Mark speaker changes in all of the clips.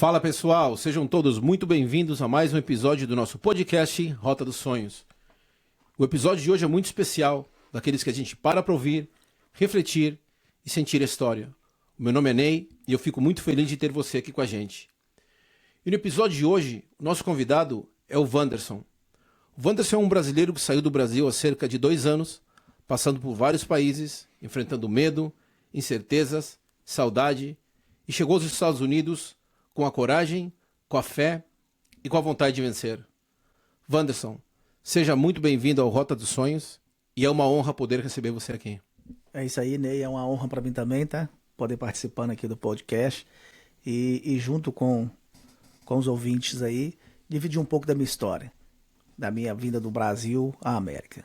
Speaker 1: Fala pessoal, sejam todos muito bem-vindos a mais um episódio do nosso podcast Rota dos Sonhos. O episódio de hoje é muito especial, daqueles que a gente para ouvir, refletir e sentir a história. O meu nome é Ney e eu fico muito feliz de ter você aqui com a gente. E no episódio de hoje, o nosso convidado é o Wanderson. O Wanderson é um brasileiro que saiu do Brasil há cerca de 2 anos, passando por vários países, enfrentando medo, incertezas, saudade, e chegou aos Estados Unidos com a coragem, com a fé e com a vontade de vencer. Wanderson, seja muito bem-vindo ao Rota dos Sonhos e é uma honra poder receber você aqui.
Speaker 2: É isso aí, Ney, é uma honra para mim também, tá? Poder participando aqui do podcast e junto com os ouvintes aí, dividir um pouco da minha história, da minha vinda do Brasil à América.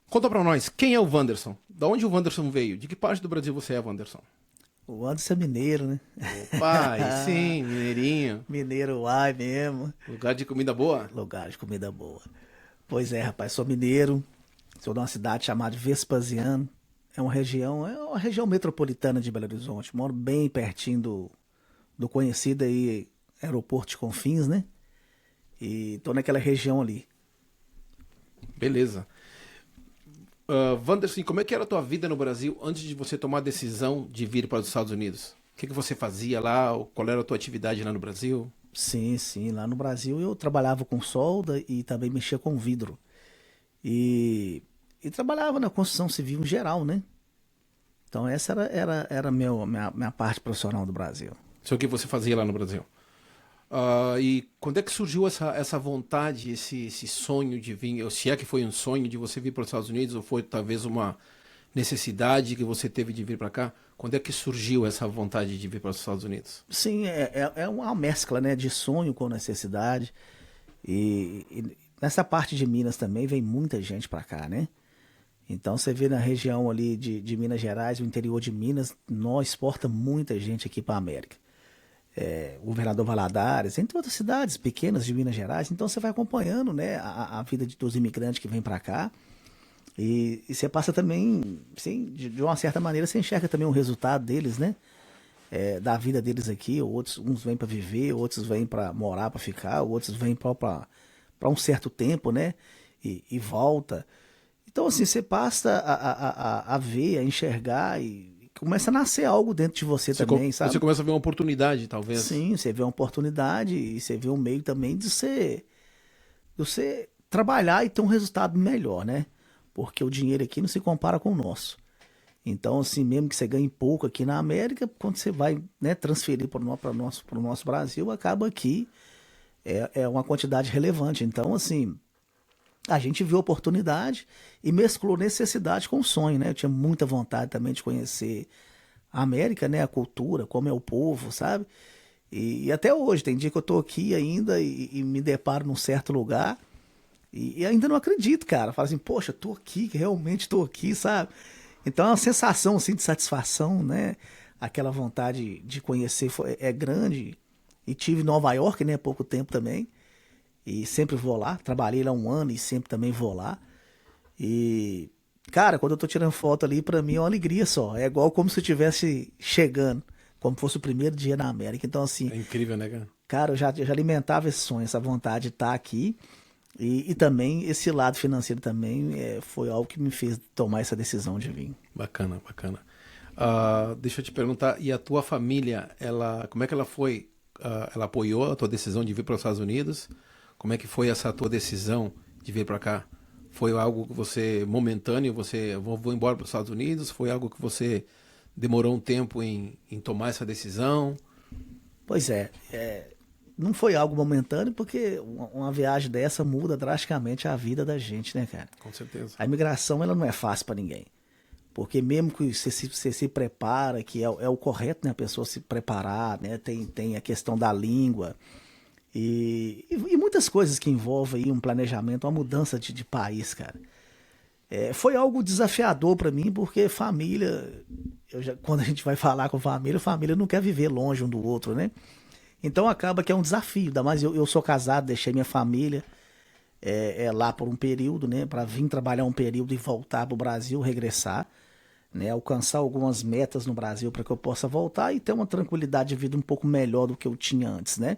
Speaker 1: Conta pra nós, quem é o Wanderson? Da onde o Wanderson veio? De que parte do Brasil você é, Wanderson?
Speaker 2: O Anderson é mineiro, né?
Speaker 1: Pai, sim, mineirinho.
Speaker 2: Mineiro uai mesmo.
Speaker 1: Lugar de comida boa?
Speaker 2: Lugar de comida boa. Pois é, rapaz, sou mineiro, sou de uma cidade chamada Vespasiano. É uma região metropolitana de Belo Horizonte. Moro bem pertinho do conhecido aí aeroporto de Confins, né? E tô naquela região ali.
Speaker 1: Beleza. Wanderson, como é que era a tua vida no Brasil antes de você tomar a decisão de vir para os Estados Unidos? O que você fazia lá? Qual era a tua atividade lá no Brasil?
Speaker 2: Sim. Lá no Brasil eu trabalhava com solda e também mexia com vidro. E trabalhava na construção civil em geral, né? Então essa era a minha parte profissional do Brasil.
Speaker 1: Isso é o que você fazia lá no Brasil. E quando é que surgiu essa vontade, esse sonho de vir, ou se é que foi um sonho de você vir para os Estados Unidos, ou foi talvez uma necessidade que você teve de vir para cá? Quando é que surgiu essa vontade de vir para os Estados Unidos?
Speaker 2: Sim, é uma mescla, né, de sonho com necessidade. E nessa parte de Minas também vem muita gente para cá, né? Então você vê na região ali de Minas Gerais, o interior de Minas, nós exporta muita gente aqui para a América. O Governador Valadares, entre outras cidades pequenas de Minas Gerais. Então você vai acompanhando, né, a vida dos imigrantes que vêm para cá e você passa também, sim, de uma certa maneira você enxerga também o resultado deles, né, da vida deles aqui. Uns vêm para viver, outros vêm para morar, para ficar, outros vêm para um certo tempo, né, e volta. Então assim, você passa a ver, a enxergar e começa a nascer algo dentro de você também, sabe?
Speaker 1: Você começa a ver uma oportunidade, talvez.
Speaker 2: Sim, você vê uma oportunidade e você vê um meio também de você trabalhar e ter um resultado melhor, né? Porque o dinheiro aqui não se compara com o nosso. Então, assim, mesmo que você ganhe pouco aqui na América, quando você vai, né, transferir para o nosso Brasil, acaba aqui é uma quantidade relevante. Então, assim, a gente viu a oportunidade e mesclou necessidade com sonho, né? Eu tinha muita vontade também de conhecer a América, né? A cultura, como é o povo, sabe? E até hoje, tem dia que eu tô aqui ainda e me deparo num certo lugar e ainda não acredito, cara. Falo assim, poxa, tô aqui, realmente tô aqui, sabe? Então é uma sensação, assim, de satisfação, né? Aquela vontade de conhecer é grande. E tive em Nova York, né? Há pouco tempo também. E sempre vou lá, trabalhei lá 1 ano e sempre também vou lá. E, cara, quando eu tô tirando foto ali, pra mim é uma alegria só. É igual como se eu estivesse chegando, como fosse o primeiro dia na América. Então, assim...
Speaker 1: É incrível, né, cara?
Speaker 2: Cara, eu já alimentava esse sonho, essa vontade de estar aqui. E também esse lado financeiro também foi algo que me fez tomar essa decisão de vir.
Speaker 1: Bacana. Deixa eu te perguntar, e a tua família, como é que ela foi? Ela apoiou a tua decisão de vir para os Estados Unidos? Como é que foi essa tua decisão de vir para cá? Foi algo que você, momentâneo, vou embora para os Estados Unidos? Foi algo que você demorou um tempo em tomar essa decisão?
Speaker 2: Pois não foi algo momentâneo, porque uma viagem dessa muda drasticamente a vida da gente, né, cara?
Speaker 1: Com certeza.
Speaker 2: A imigração, ela não é fácil para ninguém. Porque mesmo que você se prepara, que é o correto, né, a pessoa se preparar, né, tem a questão da língua, e muitas coisas que envolvem aí um planejamento, uma mudança de país, cara. Foi algo desafiador para mim, porque família, quando a gente vai falar com família não quer viver longe um do outro, né? Então acaba que é um desafio, ainda mais eu sou casado, deixei minha família lá por um período, né? Para vir trabalhar um período e voltar para o Brasil, regressar. né, alcançar algumas metas no Brasil para que eu possa voltar e ter uma tranquilidade de vida um pouco melhor do que eu tinha antes, né?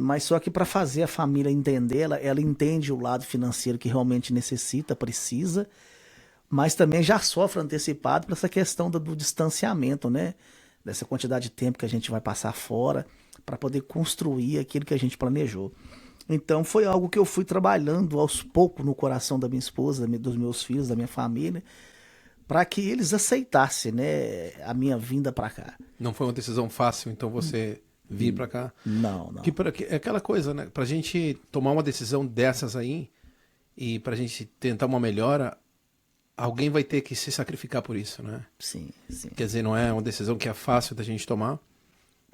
Speaker 2: Mas só que para fazer a família entender, ela entende o lado financeiro que realmente necessita, precisa, mas também já sofre antecipado por essa questão do distanciamento, né? Dessa quantidade de tempo que a gente vai passar fora para poder construir aquilo que a gente planejou. Então foi algo que eu fui trabalhando aos poucos no coração da minha esposa, dos meus filhos, da minha família, para que eles aceitassem, né, a minha vinda para cá.
Speaker 1: Não foi uma decisão fácil, então você vir para cá?
Speaker 2: Não.
Speaker 1: É aquela coisa, né? Pra gente tomar uma decisão dessas aí e pra gente tentar uma melhora, alguém vai ter que se sacrificar por isso, né?
Speaker 2: Sim.
Speaker 1: Quer dizer, não é uma decisão que é fácil da gente tomar,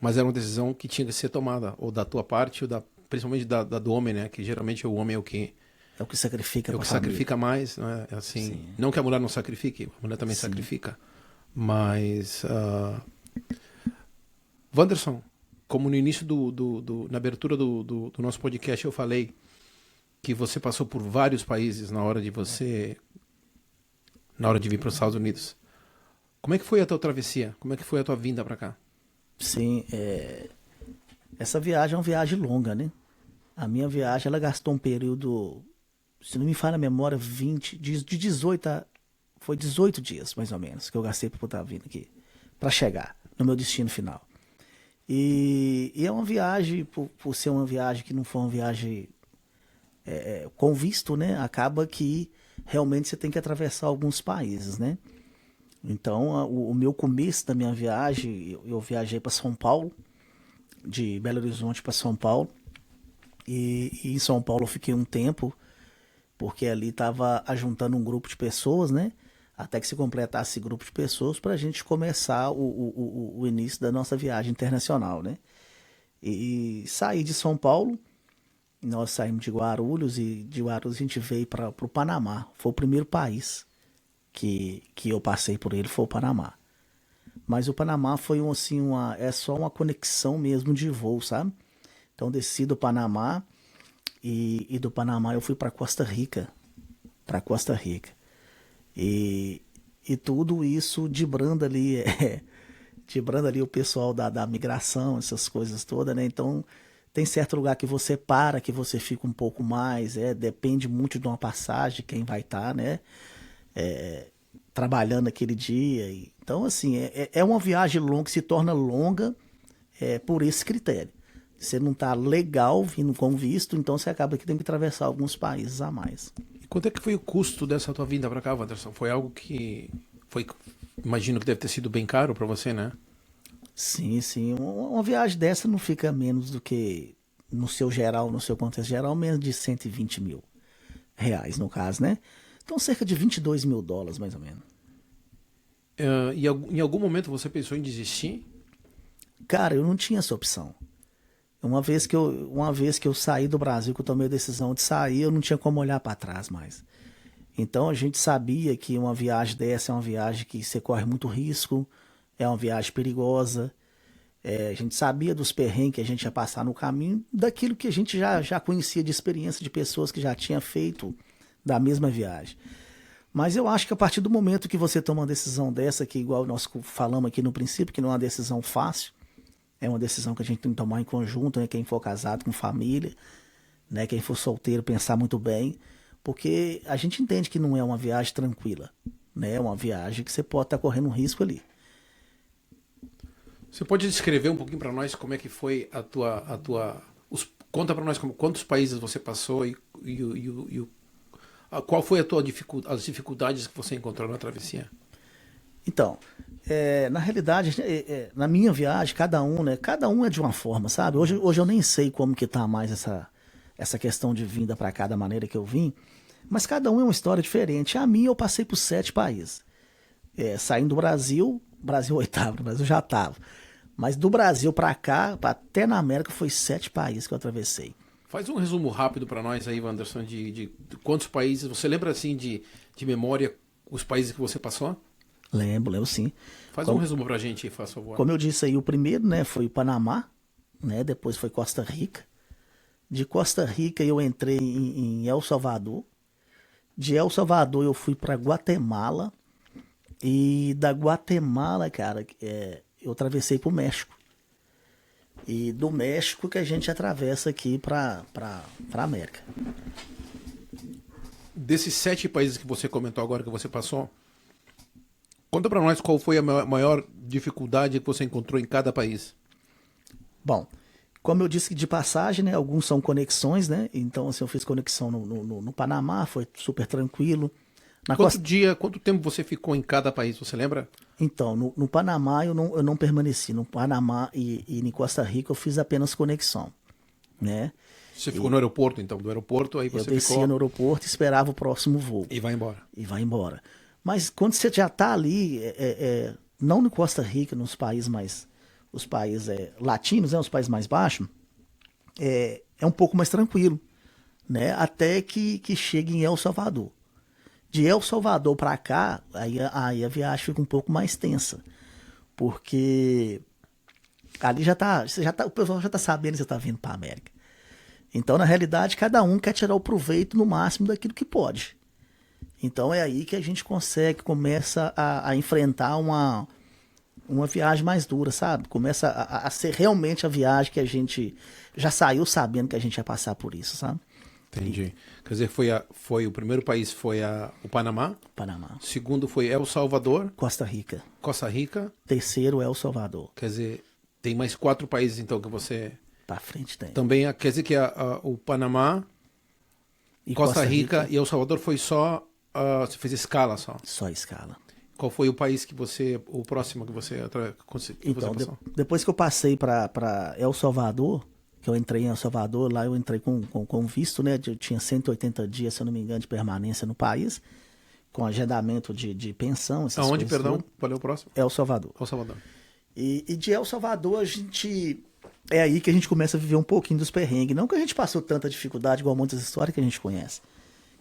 Speaker 1: mas era uma decisão que tinha que ser tomada, ou da tua parte, ou principalmente do homem, né? Que geralmente o homem é o que
Speaker 2: sacrifica.
Speaker 1: É o que sacrifica mais, né? Assim,
Speaker 2: Sim.
Speaker 1: não que a mulher não sacrifique, a mulher também sacrifica. Mas, Wanderson, como no início na abertura do nosso podcast eu falei que você passou por vários países na hora de vir para os Estados Unidos. Como é que foi a tua travessia? Como é que foi a tua vinda para cá?
Speaker 2: Sim, essa viagem é uma viagem longa, né? A minha viagem, ela gastou um período, se não me falha a memória, foi 18 dias, mais ou menos, que eu gastei para estar vindo aqui, para chegar no meu destino final. E é uma viagem, por ser uma viagem que não foi uma viagem com visto, né? Acaba que realmente você tem que atravessar alguns países, né? Então, o meu começo da minha viagem, eu viajei para São Paulo, de Belo Horizonte para São Paulo. E em São Paulo eu fiquei um tempo, porque ali estava ajuntando um grupo de pessoas, né? Até que se completasse esse grupo de pessoas para a gente começar o início da nossa viagem internacional, né? E saí de São Paulo, nós saímos de Guarulhos, e de Guarulhos a gente veio para o Panamá. Foi o primeiro país que eu passei por ele, foi o Panamá. Mas o Panamá foi é só uma conexão mesmo de voo, sabe? Então desci do Panamá e do Panamá eu fui para Costa Rica. E tudo isso dibrando ali o pessoal da migração, essas coisas todas, né? Então tem certo lugar que você para, que você fica um pouco mais, depende muito de uma passagem, quem vai estar, né? Trabalhando aquele dia. Então, assim, é uma viagem longa, que se torna longa por esse critério. Você não está legal vindo com visto, então você acaba que tem que atravessar alguns países a mais.
Speaker 1: E quanto é que foi o custo dessa tua vinda para cá, Wanderson? Foi algo que imagino que deve ter sido bem caro para você, né?
Speaker 2: Sim. Uma viagem dessa não fica menos do que, no seu contexto geral, menos de 120 mil reais, no caso, né? Então, cerca de 22 mil dólares, mais ou menos.
Speaker 1: E em algum momento você pensou em desistir?
Speaker 2: Cara, eu não tinha essa opção. Uma vez que eu saí do Brasil, que eu tomei a decisão de sair, eu não tinha como olhar para trás mais. Então a gente sabia que uma viagem dessa é uma viagem que você corre muito risco, é uma viagem perigosa. A gente sabia dos perrengues que a gente ia passar no caminho, daquilo que a gente já conhecia de experiência de pessoas que já tinham feito da mesma viagem. Mas eu acho que a partir do momento que você toma uma decisão dessa, que igual nós falamos aqui no princípio, que não é uma decisão fácil, é uma decisão que a gente tem que tomar em conjunto, né? Quem for casado com família, né? Quem for solteiro, pensar muito bem, porque a gente entende que não é uma viagem tranquila, né? É uma viagem que você pode estar correndo um risco ali.
Speaker 1: Você pode descrever um pouquinho para nós como é que foi conta para nós quantos países você passou e qual foi as dificuldades que você encontrou na travessia?
Speaker 2: Então, na realidade, na minha viagem, cada um é de uma forma, sabe? Hoje eu nem sei como que tá mais essa questão de vinda para cá da maneira que eu vim, mas cada um é uma história diferente. A minha eu passei por 7 países. Saindo do Brasil oitavo, mas eu já estava. Mas do Brasil para cá, até na América, foi 7 países que eu atravessei.
Speaker 1: Faz um resumo rápido para nós aí, Wanderson, de quantos países. Você lembra assim de memória os países que você passou?
Speaker 2: Lembro sim.
Speaker 1: Faz um resumo pra gente aí, faz favor.
Speaker 2: Como eu disse aí, o primeiro, né, foi o Panamá, né, depois foi Costa Rica. De Costa Rica eu entrei em El Salvador. De El Salvador eu fui para Guatemala. E da Guatemala, cara, eu atravessei pro México. E do México que a gente atravessa aqui pra América.
Speaker 1: Desses 7 países que você comentou agora, que você passou, conta pra nós qual foi a maior dificuldade que você encontrou em cada país.
Speaker 2: Bom, como eu disse de passagem, né? Alguns são conexões, né? Então, assim, eu fiz conexão no Panamá, foi super tranquilo.
Speaker 1: Quanto tempo você ficou em cada país, você lembra?
Speaker 2: Então, no Panamá eu não permaneci. No Panamá e em Costa Rica eu fiz apenas conexão, né?
Speaker 1: Você ficou no aeroporto, então, do aeroporto, aí
Speaker 2: Eu
Speaker 1: você
Speaker 2: descia
Speaker 1: ficou...
Speaker 2: no aeroporto e esperava o próximo voo.
Speaker 1: E vai embora.
Speaker 2: E vai embora. Mas quando você já está ali, não no Costa Rica, nos países mais... Os países latinos, né, os países mais baixos, é um pouco mais tranquilo, né? Até que chegue em El Salvador. De El Salvador para cá, aí a viagem fica um pouco mais tensa. Porque ali o pessoal já está sabendo que você está vindo para a América. Então, na realidade, cada um quer tirar o proveito no máximo daquilo que pode. Então é aí que a gente começa a enfrentar uma viagem mais dura, sabe? Começa a ser realmente a viagem que a gente já saiu sabendo que a gente ia passar por isso, sabe?
Speaker 1: Entendi. Quer dizer, o primeiro país foi o Panamá.
Speaker 2: Panamá.
Speaker 1: O segundo foi El Salvador.
Speaker 2: Costa Rica.
Speaker 1: Costa Rica.
Speaker 2: Terceiro, El Salvador.
Speaker 1: Quer dizer, tem mais 4 países, então, que você...
Speaker 2: Pra frente tem.
Speaker 1: Também, quer dizer que o Panamá,
Speaker 2: E
Speaker 1: Costa Rica e El Salvador foi só... você fez escala só.
Speaker 2: Só escala.
Speaker 1: Qual foi o país o próximo que você conseguiu?
Speaker 2: Então, depois que eu passei para El Salvador, que eu entrei em El Salvador, lá eu entrei com visto, né? Eu tinha 180 dias, se eu não me engano, de permanência no país, com agendamento de pensão.
Speaker 1: Aonde, perdão? Qual é o próximo?
Speaker 2: El Salvador.
Speaker 1: El Salvador.
Speaker 2: E de El Salvador, é aí que a gente começa a viver um pouquinho dos perrengues. Não que a gente passou tanta dificuldade, igual muitas histórias que a gente conhece.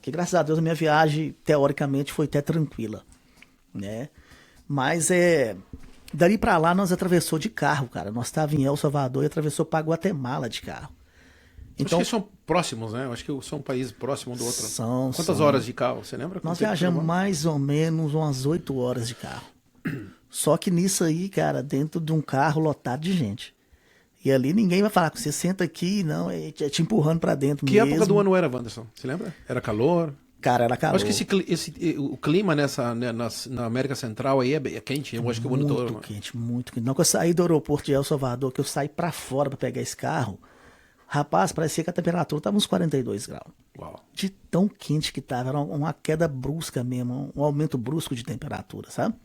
Speaker 2: Que graças a Deus a minha viagem, teoricamente, foi até tranquila, né? Mas dali pra lá nós atravessou de carro, cara. Nós estávamos em El Salvador e atravessou para Guatemala de carro.
Speaker 1: Então, acho que são próximos, né? Eu acho que são países próximos um do outro.
Speaker 2: São.
Speaker 1: Quantas horas de carro, você lembra?
Speaker 2: Nós viajamos mais ou menos umas 8 horas de carro. Só que nisso aí, cara, dentro de um carro lotado de gente. E ali ninguém vai falar que você senta aqui, não, é te empurrando pra dentro
Speaker 1: que
Speaker 2: mesmo.
Speaker 1: Que época do ano era, Wanderson? Você lembra? Era calor?
Speaker 2: Cara, era calor.
Speaker 1: Eu acho que o clima na América Central aí é quente, eu acho que o ano todo.
Speaker 2: Muito quente, muito quente. Não, que eu saí do aeroporto de El Salvador, que eu saí pra fora pra pegar esse carro, rapaz, parecia que a temperatura tava uns 42 graus.
Speaker 1: Uau.
Speaker 2: De tão quente que tava, era uma queda brusca mesmo, um aumento brusco de temperatura, sabe?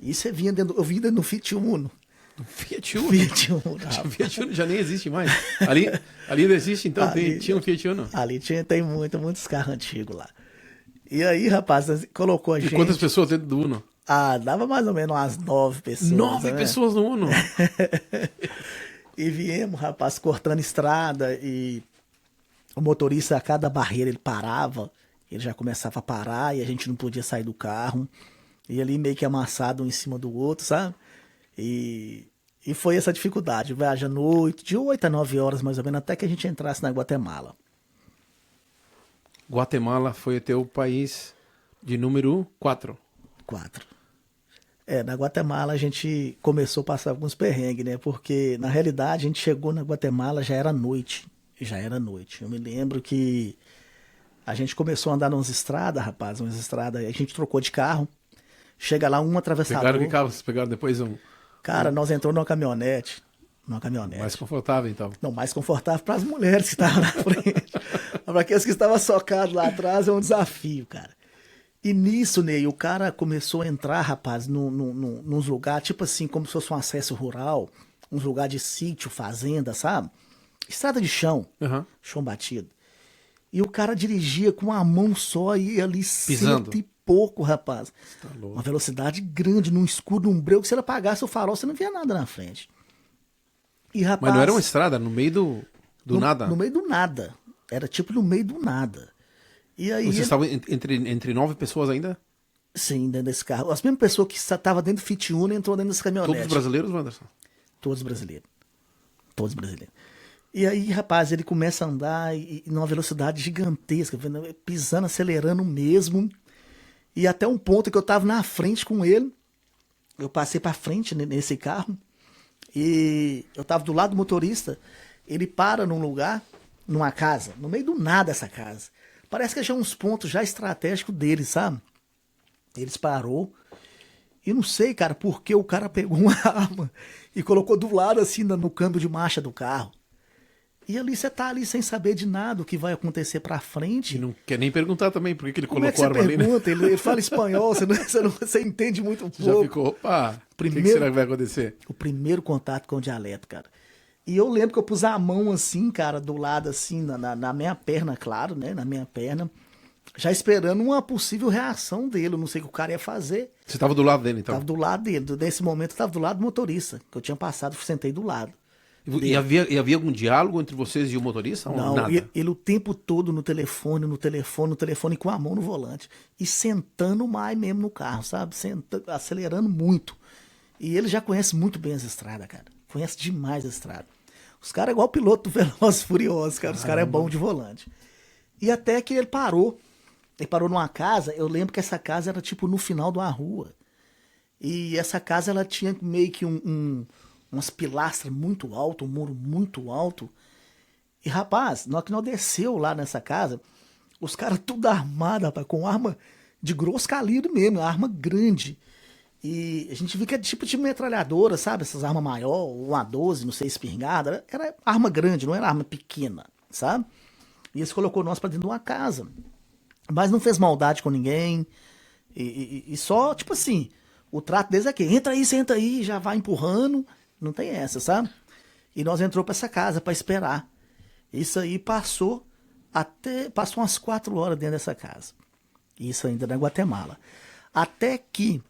Speaker 2: E você vinha eu vinha dentro do Fiat Uno.
Speaker 1: Do Fiat Uno?
Speaker 2: Fiat Uno.
Speaker 1: Fiat Uno já nem existe mais. Ali ainda existe, então? Tinha um Fiat Uno?
Speaker 2: Ali tem muitos carros antigos lá. E aí, rapaz, colocou a gente...
Speaker 1: E quantas pessoas dentro do Uno?
Speaker 2: Dava mais ou menos umas 9 pessoas.
Speaker 1: 9
Speaker 2: né?
Speaker 1: pessoas no Uno?
Speaker 2: E viemos, rapaz, cortando estrada e o motorista, a cada barreira ele parava, ele já começava a parar e a gente não podia sair do carro. E ali meio que amassado um em cima do outro, sabe? E foi essa dificuldade, viaja à noite, de 8 a 9 horas mais ou menos, até que a gente entrasse na Guatemala.
Speaker 1: Guatemala foi o teu país de número 4.
Speaker 2: 4. Na Guatemala a gente começou a passar alguns perrengues, né? Porque, na realidade, a gente chegou na Guatemala, já era noite. Eu me lembro que a gente começou a andar nas estradas, rapaz, a gente trocou de carro. Chega lá, um atravessador...
Speaker 1: Pegaram que carro? Vocês pegaram depois um...
Speaker 2: Cara, nós entramos numa caminhonete.
Speaker 1: Mais confortável, então.
Speaker 2: Não, mais confortável para as mulheres que estavam na frente. Para aqueles que estavam socados lá atrás é um desafio, cara. E nisso, Ney, o cara começou a entrar, rapaz, nos lugares, tipo assim, como se fosse um acesso rural, uns lugares de sítio, fazenda, sabe? Estrada de chão, chão batido. E o cara dirigia com uma mão só e ali
Speaker 1: pisando.
Speaker 2: 100 e pouco, rapaz.
Speaker 1: Tá louco.
Speaker 2: Uma velocidade grande, num escuro, num breu, que se ele apagasse o farol, você não via nada na frente. E, rapaz,
Speaker 1: mas não era uma estrada, no meio do nada?
Speaker 2: No meio do nada. Era tipo no meio do nada. E aí...
Speaker 1: Vocês estavam entre 9 pessoas ainda?
Speaker 2: Sim, dentro desse carro. As mesmas pessoas que estavam dentro do Fiat Uno entrou dentro desse caminhonete.
Speaker 1: Todos brasileiros, Wanderson?
Speaker 2: Todos brasileiros. Todos brasileiros. E aí, rapaz, ele começa a andar numa velocidade gigantesca, pisando, acelerando mesmo. E até um ponto que eu tava na frente com ele, eu passei pra frente nesse carro, e eu tava do lado do motorista, ele para num lugar, numa casa, no meio do nada essa casa. Parece que já é uns pontos já estratégicos deles, sabe? Eles parou, e não sei, cara, porque o cara pegou uma arma e colocou do lado, assim, no câmbio de marcha do carro. E ali você tá ali sem saber de nada o que vai acontecer pra frente.
Speaker 1: E não quer nem perguntar também por que ele
Speaker 2: Como é que
Speaker 1: colocou a
Speaker 2: você
Speaker 1: arma ali, né?
Speaker 2: pergunta? Ele fala espanhol, você entende muito
Speaker 1: Você já
Speaker 2: pouco.
Speaker 1: ficou, opa, o que
Speaker 2: Primeiro-
Speaker 1: será que vai acontecer?
Speaker 2: O primeiro contato com o dialeto, cara. E eu lembro que eu pus a mão assim, cara, do lado assim, na minha perna, claro, né? Na minha perna. Já esperando uma possível reação dele. Eu não sei o que o cara ia fazer.
Speaker 1: Você estava do lado dele, então?
Speaker 2: Tava do lado dele. Nesse momento eu tava do lado do motorista. Que eu tinha passado, sentei do lado.
Speaker 1: E havia algum diálogo entre vocês e o motorista? Ou
Speaker 2: Não,
Speaker 1: nada?
Speaker 2: ele o tempo todo no telefone, com a mão no volante. E sentando mais mesmo no carro, sabe? Acelerando muito. E ele já conhece muito bem as estradas, cara. Conhece demais a estrada. Os caras é igual o piloto do Velozes e Furiosos, cara. Os caras é bom de volante. E até que ele parou. Ele parou numa casa. Eu lembro que essa casa era tipo no final de uma rua. E essa casa ela tinha meio que umas pilastras muito altas, um muro muito alto. E rapaz, na hora que nós desceu lá nessa casa, os caras tudo armados, rapaz, com arma de grosso calibre mesmo, arma grande. E a gente viu que é tipo de metralhadora, sabe? Essas armas maior, uma 12, não sei, espingarda. Era arma grande, não era arma pequena, sabe? E eles colocou nós pra dentro de uma casa. Mas não fez maldade com ninguém. E só, tipo assim, o trato deles é que entra aí, senta aí, já vai empurrando. Não tem essa, sabe? E nós entrou pra essa casa pra esperar. Isso aí passou umas 4 horas dentro dessa casa. Isso ainda na Guatemala. Até que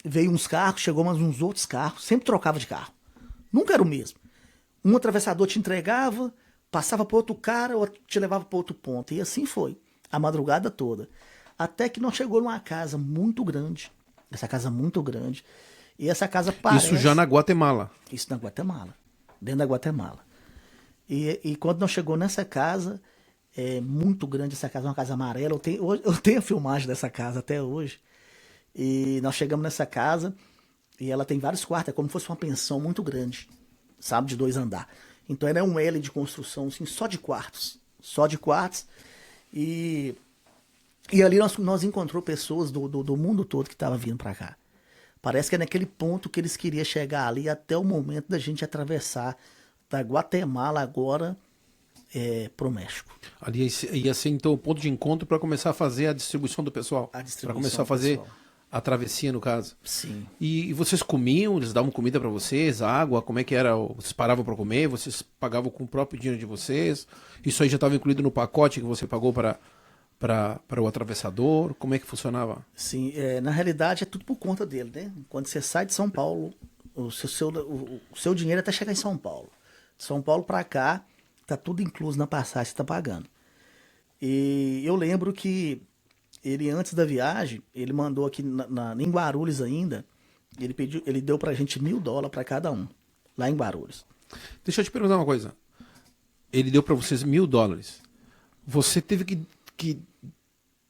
Speaker 2: veio uns carros, chegou mais uns outros carros, sempre trocava de carro. Nunca era o mesmo. Um atravessador te entregava, passava para outro cara, outro te levava para outro ponto. E assim foi, a madrugada toda. Até que nós chegou numa casa muito grande. Essa casa muito grande. E essa casa parece...
Speaker 1: Isso já na Guatemala.
Speaker 2: Isso na Guatemala. Dentro da Guatemala. E quando nós chegou nessa casa, é muito grande essa casa, uma casa amarela. Eu tenho a filmagem dessa casa até hoje. E nós chegamos nessa casa e ela tem vários quartos, é como se fosse uma pensão muito grande, sabe, de 2 andares. Então ela é um L de construção, assim, só de quartos. Só de quartos. E ali nós encontrou pessoas do mundo todo que estavam vindo para cá. Parece que é naquele ponto que eles queriam chegar ali até o momento da gente atravessar da Guatemala agora pro México.
Speaker 1: Ali ia ser então o ponto de encontro para começar a fazer a distribuição do pessoal. Para começar a fazer a travessia, no caso.
Speaker 2: Sim.
Speaker 1: E vocês comiam? Eles davam comida para vocês? Água? Como é que era? Vocês paravam para comer? Vocês pagavam com o próprio dinheiro de vocês? Isso aí já estava incluído no pacote que você pagou para o atravessador? Como é que funcionava?
Speaker 2: Sim, na realidade é tudo por conta dele, né? Quando você sai de São Paulo, o seu dinheiro é até chegar em São Paulo. De São Paulo para cá, tá tudo incluso na passagem que você tá pagando. E eu lembro que ele, antes da viagem, ele mandou aqui em Guarulhos ainda, ele deu pra gente $1.000 para cada um, lá em Guarulhos.
Speaker 1: Deixa eu te perguntar uma coisa. Ele deu para vocês $1.000. Você teve que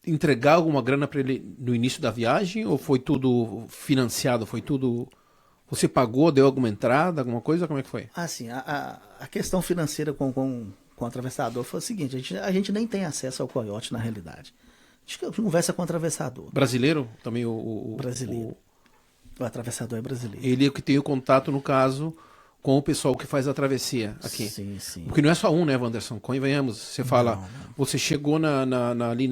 Speaker 1: entregar alguma grana para ele no início da viagem ou foi tudo financiado? Foi tudo... Você pagou, deu alguma entrada, alguma coisa? Como é que foi?
Speaker 2: Assim, a questão financeira com o atravessador foi o seguinte, a gente nem tem acesso ao coiote na realidade. A gente conversa com o atravessador.
Speaker 1: Brasileiro? Também
Speaker 2: Brasileiro. O atravessador é brasileiro.
Speaker 1: Ele é o que tem o contato, no caso, com o pessoal que faz a travessia aqui.
Speaker 2: Sim, sim.
Speaker 1: Porque não é só um, né, Wanderson? Convenhamos. Você fala,
Speaker 2: Não.
Speaker 1: você chegou ali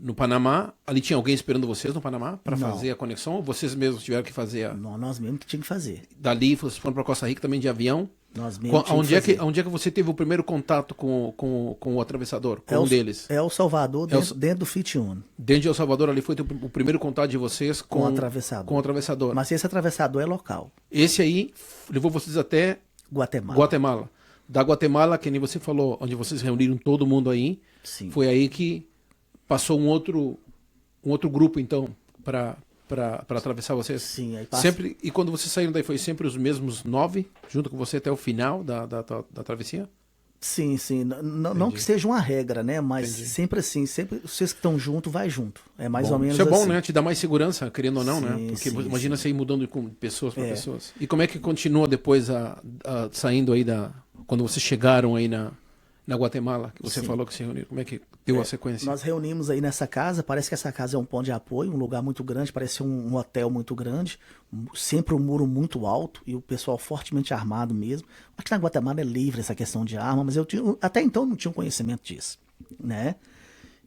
Speaker 1: no Panamá, ali tinha alguém esperando vocês no Panamá para
Speaker 2: Não.
Speaker 1: fazer a conexão? Ou vocês mesmos tiveram que fazer?
Speaker 2: Nós mesmos que tínhamos que fazer.
Speaker 1: Dali, vocês foram para Costa Rica também de avião?
Speaker 2: Nós mesmos tínhamos
Speaker 1: Onde
Speaker 2: que fazer.
Speaker 1: onde é que você teve o primeiro contato com o atravessador? Com um deles?
Speaker 2: É El Salvador, dentro do Fit Uno.
Speaker 1: Dentro de El Salvador, ali foi o primeiro contato de vocês
Speaker 2: Com o atravessador.
Speaker 1: Com o atravessador.
Speaker 2: Mas esse atravessador é local.
Speaker 1: Esse aí levou vocês até
Speaker 2: Guatemala.
Speaker 1: Guatemala. Da Guatemala, que nem você falou, onde vocês reuniram todo mundo aí,
Speaker 2: Sim.
Speaker 1: foi aí que passou um outro grupo, então, para atravessar vocês?
Speaker 2: Sim, aí passa...
Speaker 1: Sempre, e quando vocês saíram daí, foi sempre os mesmos 9, junto com você até o final da travessia?
Speaker 2: Sim, sim. Não
Speaker 1: Entendi.
Speaker 2: que seja uma regra, né? Mas
Speaker 1: Entendi.
Speaker 2: sempre assim, sempre vocês que estão junto, vai junto. É mais
Speaker 1: Bom,
Speaker 2: ou menos
Speaker 1: isso é bom,
Speaker 2: assim.
Speaker 1: né? Te dá mais segurança, querendo ou não, né?
Speaker 2: Sim,
Speaker 1: Porque
Speaker 2: sim,
Speaker 1: imagina
Speaker 2: sim.
Speaker 1: você ir mudando com pessoas para
Speaker 2: É.
Speaker 1: pessoas. E como é que continua depois saindo aí quando vocês chegaram aí na Guatemala, que você
Speaker 2: Sim.
Speaker 1: falou que se reuniu, como é que deu a sequência?
Speaker 2: Nós reunimos aí nessa casa, parece que essa casa é um ponto de apoio, um lugar muito grande, parece um hotel muito grande, sempre um muro muito alto e o pessoal fortemente armado mesmo. Acho que na Guatemala é livre essa questão de arma, mas até então não tinha um conhecimento disso, né?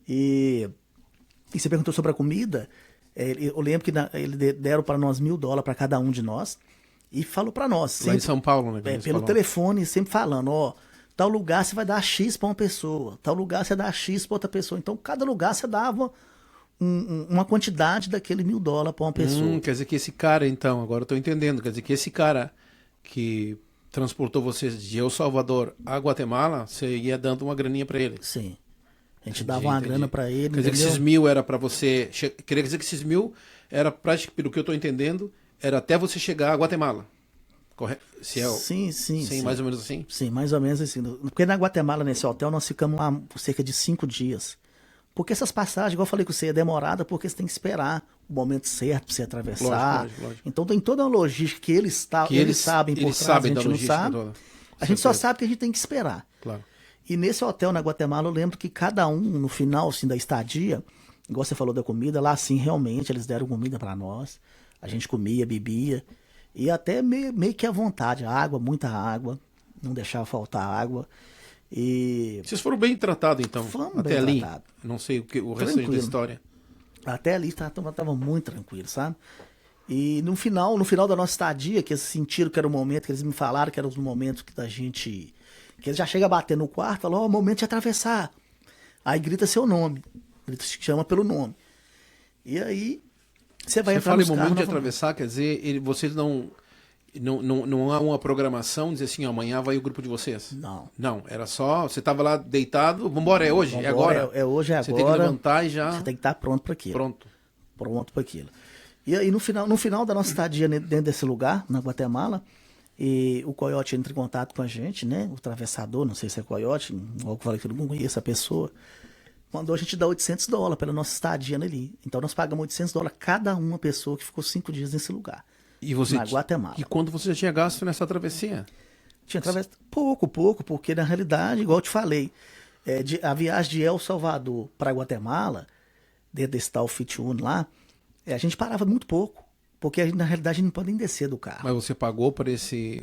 Speaker 2: E você perguntou sobre a comida, eu lembro que eles deram para nós $1.000 para cada um de nós e falou para nós,
Speaker 1: Lá em São Paulo, né? que você
Speaker 2: pelo
Speaker 1: falou.
Speaker 2: telefone, sempre falando, ó, tal lugar você vai dar X para uma pessoa, tal lugar você dá X para outra pessoa. Então, cada lugar você dava uma quantidade daquele $1.000 para uma pessoa.
Speaker 1: Quer dizer que esse cara, então, agora eu tô entendendo, quer dizer que esse cara que transportou vocês de El Salvador a Guatemala, você ia dando uma graninha para ele.
Speaker 2: Sim. A gente
Speaker 1: Entendi,
Speaker 2: dava uma
Speaker 1: entendi.
Speaker 2: grana para ele,
Speaker 1: Quer dizer que
Speaker 2: entendeu?
Speaker 1: esses 1.000 era para você. Queria dizer que esses 1.000 era praticamente, pelo que eu tô entendendo, era até você chegar a Guatemala. Correto? Se é o...
Speaker 2: Sim, sim,
Speaker 1: Sim, mais ou menos assim?
Speaker 2: Sim, mais ou menos assim. Porque na Guatemala, nesse hotel, nós ficamos lá por cerca de 5 dias. Porque essas passagens, igual eu falei com você, é demorada porque você tem que esperar o momento certo para você atravessar.
Speaker 1: Lógico.
Speaker 2: Então tem toda uma logística que eles sabem por
Speaker 1: eles
Speaker 2: trás, a
Speaker 1: sabem da
Speaker 2: gente não
Speaker 1: logística
Speaker 2: sabe.
Speaker 1: toda.
Speaker 2: A gente só
Speaker 1: Certeza.
Speaker 2: sabe que a gente tem que esperar.
Speaker 1: Claro.
Speaker 2: E nesse hotel na Guatemala, eu lembro que cada um, no final assim, da estadia, igual você falou da comida, lá sim, realmente, eles deram comida para nós. A gente comia, bebia, e até meio que à vontade. Água, muita água, não deixava faltar água. E
Speaker 1: Vocês foram bem tratados, então.
Speaker 2: Fomos
Speaker 1: até
Speaker 2: bem
Speaker 1: ali.
Speaker 2: tratados.
Speaker 1: Não sei o restante da
Speaker 2: Tranquilo.
Speaker 1: história.
Speaker 2: até ali tava muito tranquilo, sabe? E no final da nossa estadia, que eles sentiram que era o momento, que eles me falaram que era os momentos que da gente... Que eles já chegam a bater no quarto, falam, ó, momento de atravessar. Aí grita seu nome, grita, chama pelo nome. E aí, você vai
Speaker 1: Você
Speaker 2: entrar
Speaker 1: fala em
Speaker 2: nos
Speaker 1: momento
Speaker 2: carros
Speaker 1: de
Speaker 2: novamente.
Speaker 1: atravessar, quer dizer, vocês não há uma programação, dizer assim, amanhã vai o grupo de vocês.
Speaker 2: Não.
Speaker 1: Não, era só, você estava lá deitado, vambora, é hoje, é
Speaker 2: Vambora,
Speaker 1: agora.
Speaker 2: é hoje, é
Speaker 1: Você tem que
Speaker 2: agora.
Speaker 1: levantar e já...
Speaker 2: Você tem que estar pronto para aquilo.
Speaker 1: Pronto.
Speaker 2: Pronto para aquilo. E aí, no final da nossa estadia dentro desse lugar, na Guatemala, e o Coyote entra em contato com a gente, né? O atravessador, não sei se é Coyote, logo que eu falei que eu não conheço a pessoa, mandou a gente dar $800 pela nossa estadia ali. Então nós pagamos $800 cada uma pessoa que ficou 5 dias nesse lugar.
Speaker 1: E você...
Speaker 2: Na Guatemala.
Speaker 1: E quanto você já tinha gasto nessa travessia?
Speaker 2: Tinha atravessado pouco, porque na realidade, igual eu te falei, a viagem de El Salvador para Guatemala, dentro desse tal Fit Uno lá, a gente parava muito pouco. Porque na realidade a gente não pode nem descer do carro.
Speaker 1: Mas você pagou para esse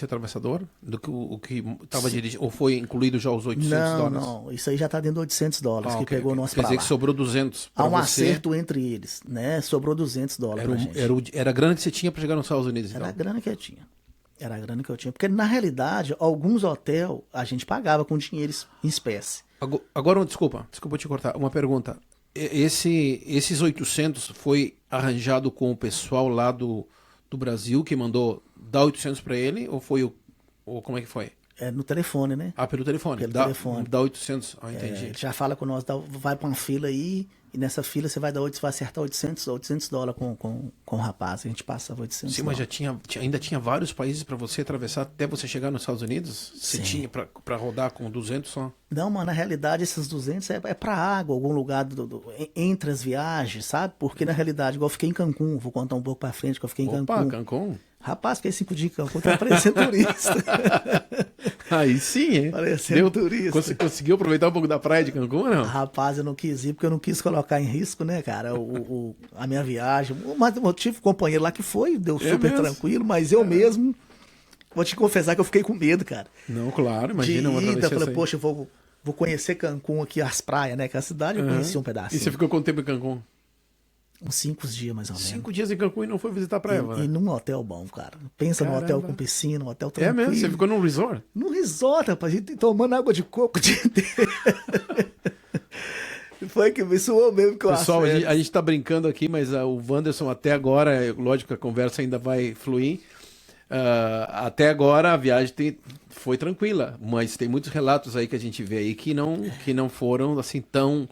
Speaker 1: atravessador? Do que o que estava dirigindo? Ou foi incluído já os $800?
Speaker 2: Não. Isso aí já tá dentro de $800 que
Speaker 1: ok,
Speaker 2: pegou
Speaker 1: ok.
Speaker 2: nós
Speaker 1: Quer
Speaker 2: pra
Speaker 1: dizer
Speaker 2: lá.
Speaker 1: que sobrou 200
Speaker 2: Há
Speaker 1: para
Speaker 2: um
Speaker 1: você.
Speaker 2: acerto entre eles, né? Sobrou $200 pra gente.
Speaker 1: Era a grana que você tinha para chegar nos Estados Unidos, então.
Speaker 2: Era a grana que eu tinha. Era a grana que eu tinha. Porque na realidade, alguns hotéis a gente pagava com dinheiro em espécie.
Speaker 1: Agora, desculpa te cortar. Uma pergunta. Esses 800 foi arranjado com o pessoal lá do Brasil que mandou dar 800 para ele? Ou como é que foi?
Speaker 2: É no telefone, né?
Speaker 1: Ah, pelo telefone.
Speaker 2: Pelo telefone.
Speaker 1: Dá 800. Ah, entendi.
Speaker 2: Ele já fala com nós, vai pra uma fila aí, e nessa fila você vai acertar $800 com o rapaz. A gente passava $800.
Speaker 1: Sim, mas ainda tinha vários países para você atravessar até você chegar nos Estados Unidos? Você
Speaker 2: Sim.
Speaker 1: tinha para rodar com 200 só?
Speaker 2: Não, mas na realidade esses 200 é pra água, algum lugar entre as viagens, sabe? Porque na realidade, igual eu fiquei em Cancún, vou contar um pouco pra frente que eu fiquei em
Speaker 1: Opa,
Speaker 2: Cancún.
Speaker 1: Cancún.
Speaker 2: Rapaz, fiquei 5 dias em Cancún, tá parecendo turista.
Speaker 1: Aí sim, hein?
Speaker 2: Parecendo turista.
Speaker 1: Você conseguiu aproveitar um pouco da praia de Cancún ou não?
Speaker 2: Rapaz, eu não quis ir porque eu não quis colocar em risco, né, cara, a minha viagem. Mas eu tive um companheiro lá que foi, deu super
Speaker 1: mesmo?
Speaker 2: tranquilo, mas eu mesmo, vou te confessar que eu fiquei com medo, cara.
Speaker 1: Não, claro, imagina uma
Speaker 2: de ida, eu
Speaker 1: travessia
Speaker 2: falei,
Speaker 1: assim.
Speaker 2: poxa, eu vou conhecer Cancún aqui, as praias, né, que é a cidade, eu conheci um
Speaker 1: E
Speaker 2: pedacinho.
Speaker 1: você ficou quanto tempo em Cancún?
Speaker 2: Uns 5 dias, mais ou menos.
Speaker 1: 5 dias em Cancún e não foi visitar a praia,
Speaker 2: E
Speaker 1: né?
Speaker 2: num hotel bom, cara. Pensa num hotel
Speaker 1: Caramba.
Speaker 2: com piscina, um hotel
Speaker 1: É
Speaker 2: tranquilo.
Speaker 1: mesmo? Você ficou num resort?
Speaker 2: Num resort, rapaz, a gente tomando água de coco o dia inteiro. Foi que me suou mesmo que eu
Speaker 1: Pessoal,
Speaker 2: acho.
Speaker 1: a gente tá brincando aqui, mas o Wanderson até agora, lógico que a conversa ainda vai fluir. Até agora a viagem foi tranquila, mas tem muitos relatos aí que a gente vê aí que não foram assim tão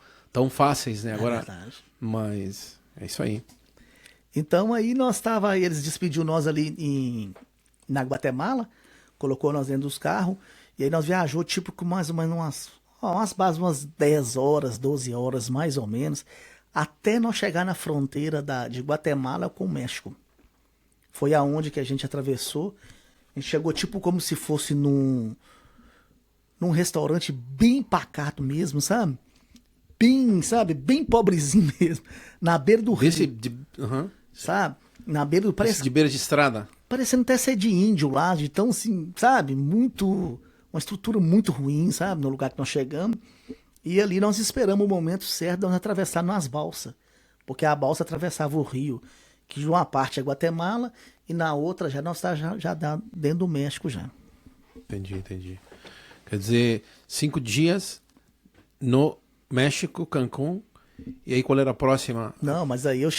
Speaker 1: fáceis, né? Agora,
Speaker 2: verdade.
Speaker 1: mas é isso aí.
Speaker 2: Então aí eles despediu nós ali na Guatemala, colocou nós dentro dos carros, E aí nós viajou tipo com mais ou menos umas bases, umas 10 horas, 12 horas mais ou menos, até nós chegar na fronteira de Guatemala com o México. Foi aonde que a gente atravessou. A gente chegou tipo como se fosse num restaurante bem pacato mesmo, sabe? Bem pobrezinho mesmo. Na beira do rio. Sabe? Na beira do...
Speaker 1: De beira de estrada.
Speaker 2: Parecendo até ser de índio lá, de tão assim, sabe? Uma estrutura muito ruim, sabe? No lugar que nós chegamos. E ali nós esperamos o momento certo de nós atravessar nas balsas. Porque a balsa atravessava o rio, que de uma parte é Guatemala e na outra já nós já dá dentro do México já.
Speaker 1: Entendi. Quer dizer, 5 dias no México, Cancún, e aí qual era a próxima?
Speaker 2: Não, mas aí eu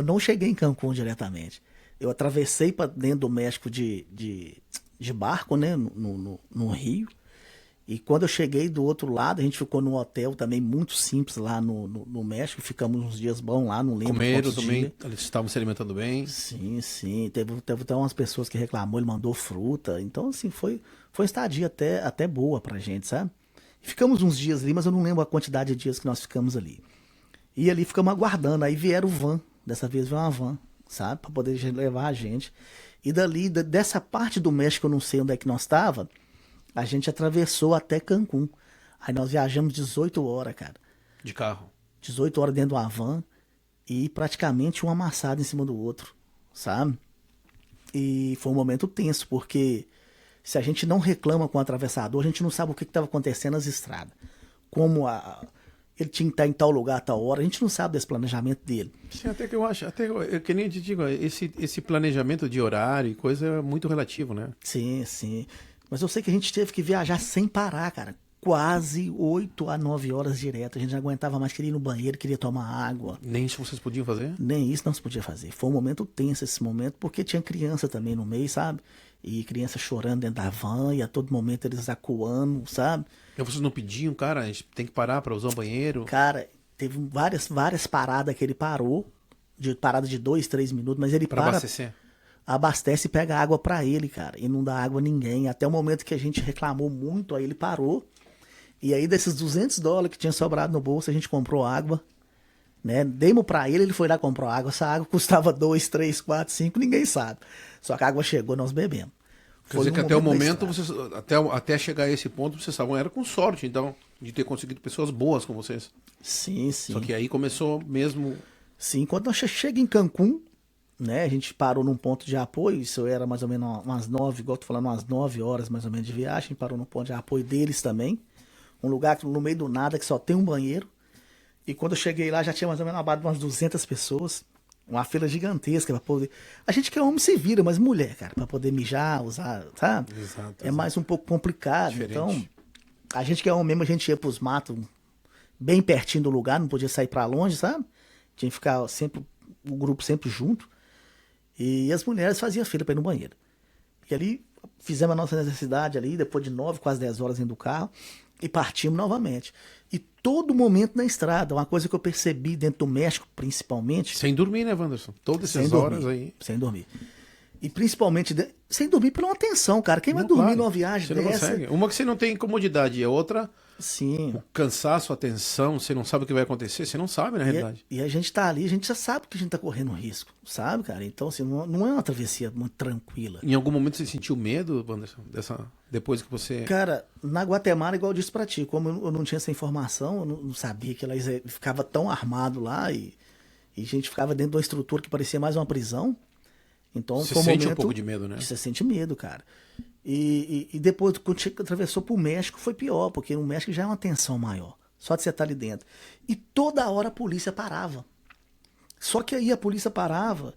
Speaker 2: não cheguei em Cancún diretamente. Eu atravessei para dentro do México de barco, né, no rio. E quando eu cheguei do outro lado, a gente ficou num hotel também muito simples lá no México. Ficamos uns dias bons lá, não lembro.
Speaker 1: Comeram também, eles estavam se alimentando bem?
Speaker 2: Sim. Teve até umas pessoas que reclamou, ele mandou fruta. Então, assim, foi uma estadia até boa pra gente, sabe? Ficamos uns dias ali, mas eu não lembro a quantidade de dias que nós ficamos ali. E ali ficamos aguardando. Aí vieram o van. Dessa vez veio uma van, sabe? Pra poder levar a gente. E dali, dessa parte do México, eu não sei onde é que nós estava, a gente atravessou até Cancún. Aí nós viajamos 18 horas, cara.
Speaker 1: De carro?
Speaker 2: 18 horas dentro de uma van e praticamente um amassado em cima do outro, sabe? E foi um momento tenso, porque se a gente não reclama com o atravessador, a gente não sabe o que estava acontecendo nas estradas. Como ele tinha que estar em tal lugar a tal hora, a gente não sabe desse planejamento dele.
Speaker 1: Sim, até que eu acho, que nem eu te digo, esse planejamento de horário e coisa é muito relativo, né?
Speaker 2: Sim. Mas eu sei que a gente teve que viajar sem parar, cara. Quase 8 a 9 horas direto. A gente não aguentava mais, queria ir no banheiro, queria tomar água.
Speaker 1: Nem isso vocês podiam fazer?
Speaker 2: Nem isso não se podia fazer. Foi um momento tenso esse momento, porque tinha criança também no meio, sabe? E criança chorando dentro da van, e a todo momento eles acuando, sabe?
Speaker 1: E vocês não pediam, cara, a gente tem que parar para usar o banheiro?
Speaker 2: Cara, teve várias paradas que ele parou, parada de 2, 3 minutos, mas ele
Speaker 1: abastecer?
Speaker 2: Abastece e pega água pra ele, cara, e não dá água a ninguém. Até o momento que a gente reclamou muito, aí ele parou. E aí desses $200 que tinha sobrado no bolso, a gente comprou água, né? Demos pra ele foi lá e comprou água. Essa água custava 2, 3, 4, 5, ninguém sabe. Só que a água chegou, nós bebemos.
Speaker 1: Quer dizer que até o momento, vocês, até chegar a esse ponto, vocês estavam, era com sorte, então, de ter conseguido pessoas boas com vocês.
Speaker 2: Sim.
Speaker 1: Só que aí começou mesmo...
Speaker 2: Sim, quando nós chegamos em Cancún, né, a gente parou num ponto de apoio, isso era mais ou menos umas 9, igual eu tô falando, umas 9 horas mais ou menos de viagem, parou num ponto de apoio deles também, um lugar no meio do nada que só tem um banheiro, e quando eu cheguei lá já tinha mais ou menos umas 200 pessoas, uma fila gigantesca pra poder... A gente que é homem se vira, mas mulher, cara, pra poder mijar, usar, sabe?
Speaker 1: Exato.
Speaker 2: Mais um pouco complicado,
Speaker 1: diferente.
Speaker 2: Então, a gente que é homem mesmo, a gente ia pros matos bem pertinho do lugar, não podia sair pra longe, sabe? Tinha que ficar sempre, o grupo sempre junto. E as mulheres faziam fila para ir no banheiro. E ali fizemos a nossa necessidade ali, depois de 9, quase 10 horas dentro do carro, e partimos novamente. E todo momento na estrada, uma coisa que eu percebi dentro do México, principalmente...
Speaker 1: Sem dormir, né, Wanderson? Todas essas horas aí.
Speaker 2: Sem dormir. E principalmente, sem dormir por uma tensão, cara. Quem vai dormir numa viagem dessa?
Speaker 1: Não consegue. Uma que você não tem comodidade, e a outra...
Speaker 2: Sim.
Speaker 1: O cansaço, a tensão, você não sabe o que vai acontecer, você não sabe, na realidade.
Speaker 2: E a gente tá ali, a gente já sabe que a gente tá correndo risco, sabe, cara? Então, assim, não é uma travessia muito tranquila.
Speaker 1: Em algum momento você sentiu medo, Wanderson, depois que você...
Speaker 2: Cara, na Guatemala, igual eu disse pra ti, como eu não tinha essa informação, eu não sabia que eles ficava tão armado lá e a gente ficava dentro de uma estrutura que parecia mais uma prisão. Então,
Speaker 1: você
Speaker 2: foi um
Speaker 1: sente
Speaker 2: momento
Speaker 1: um pouco de medo, né?
Speaker 2: Você sente medo, cara. E depois, quando você atravessou pro México, foi pior, porque no México já é uma tensão maior. Só de você estar ali dentro. E toda hora a polícia parava. Só que aí a polícia parava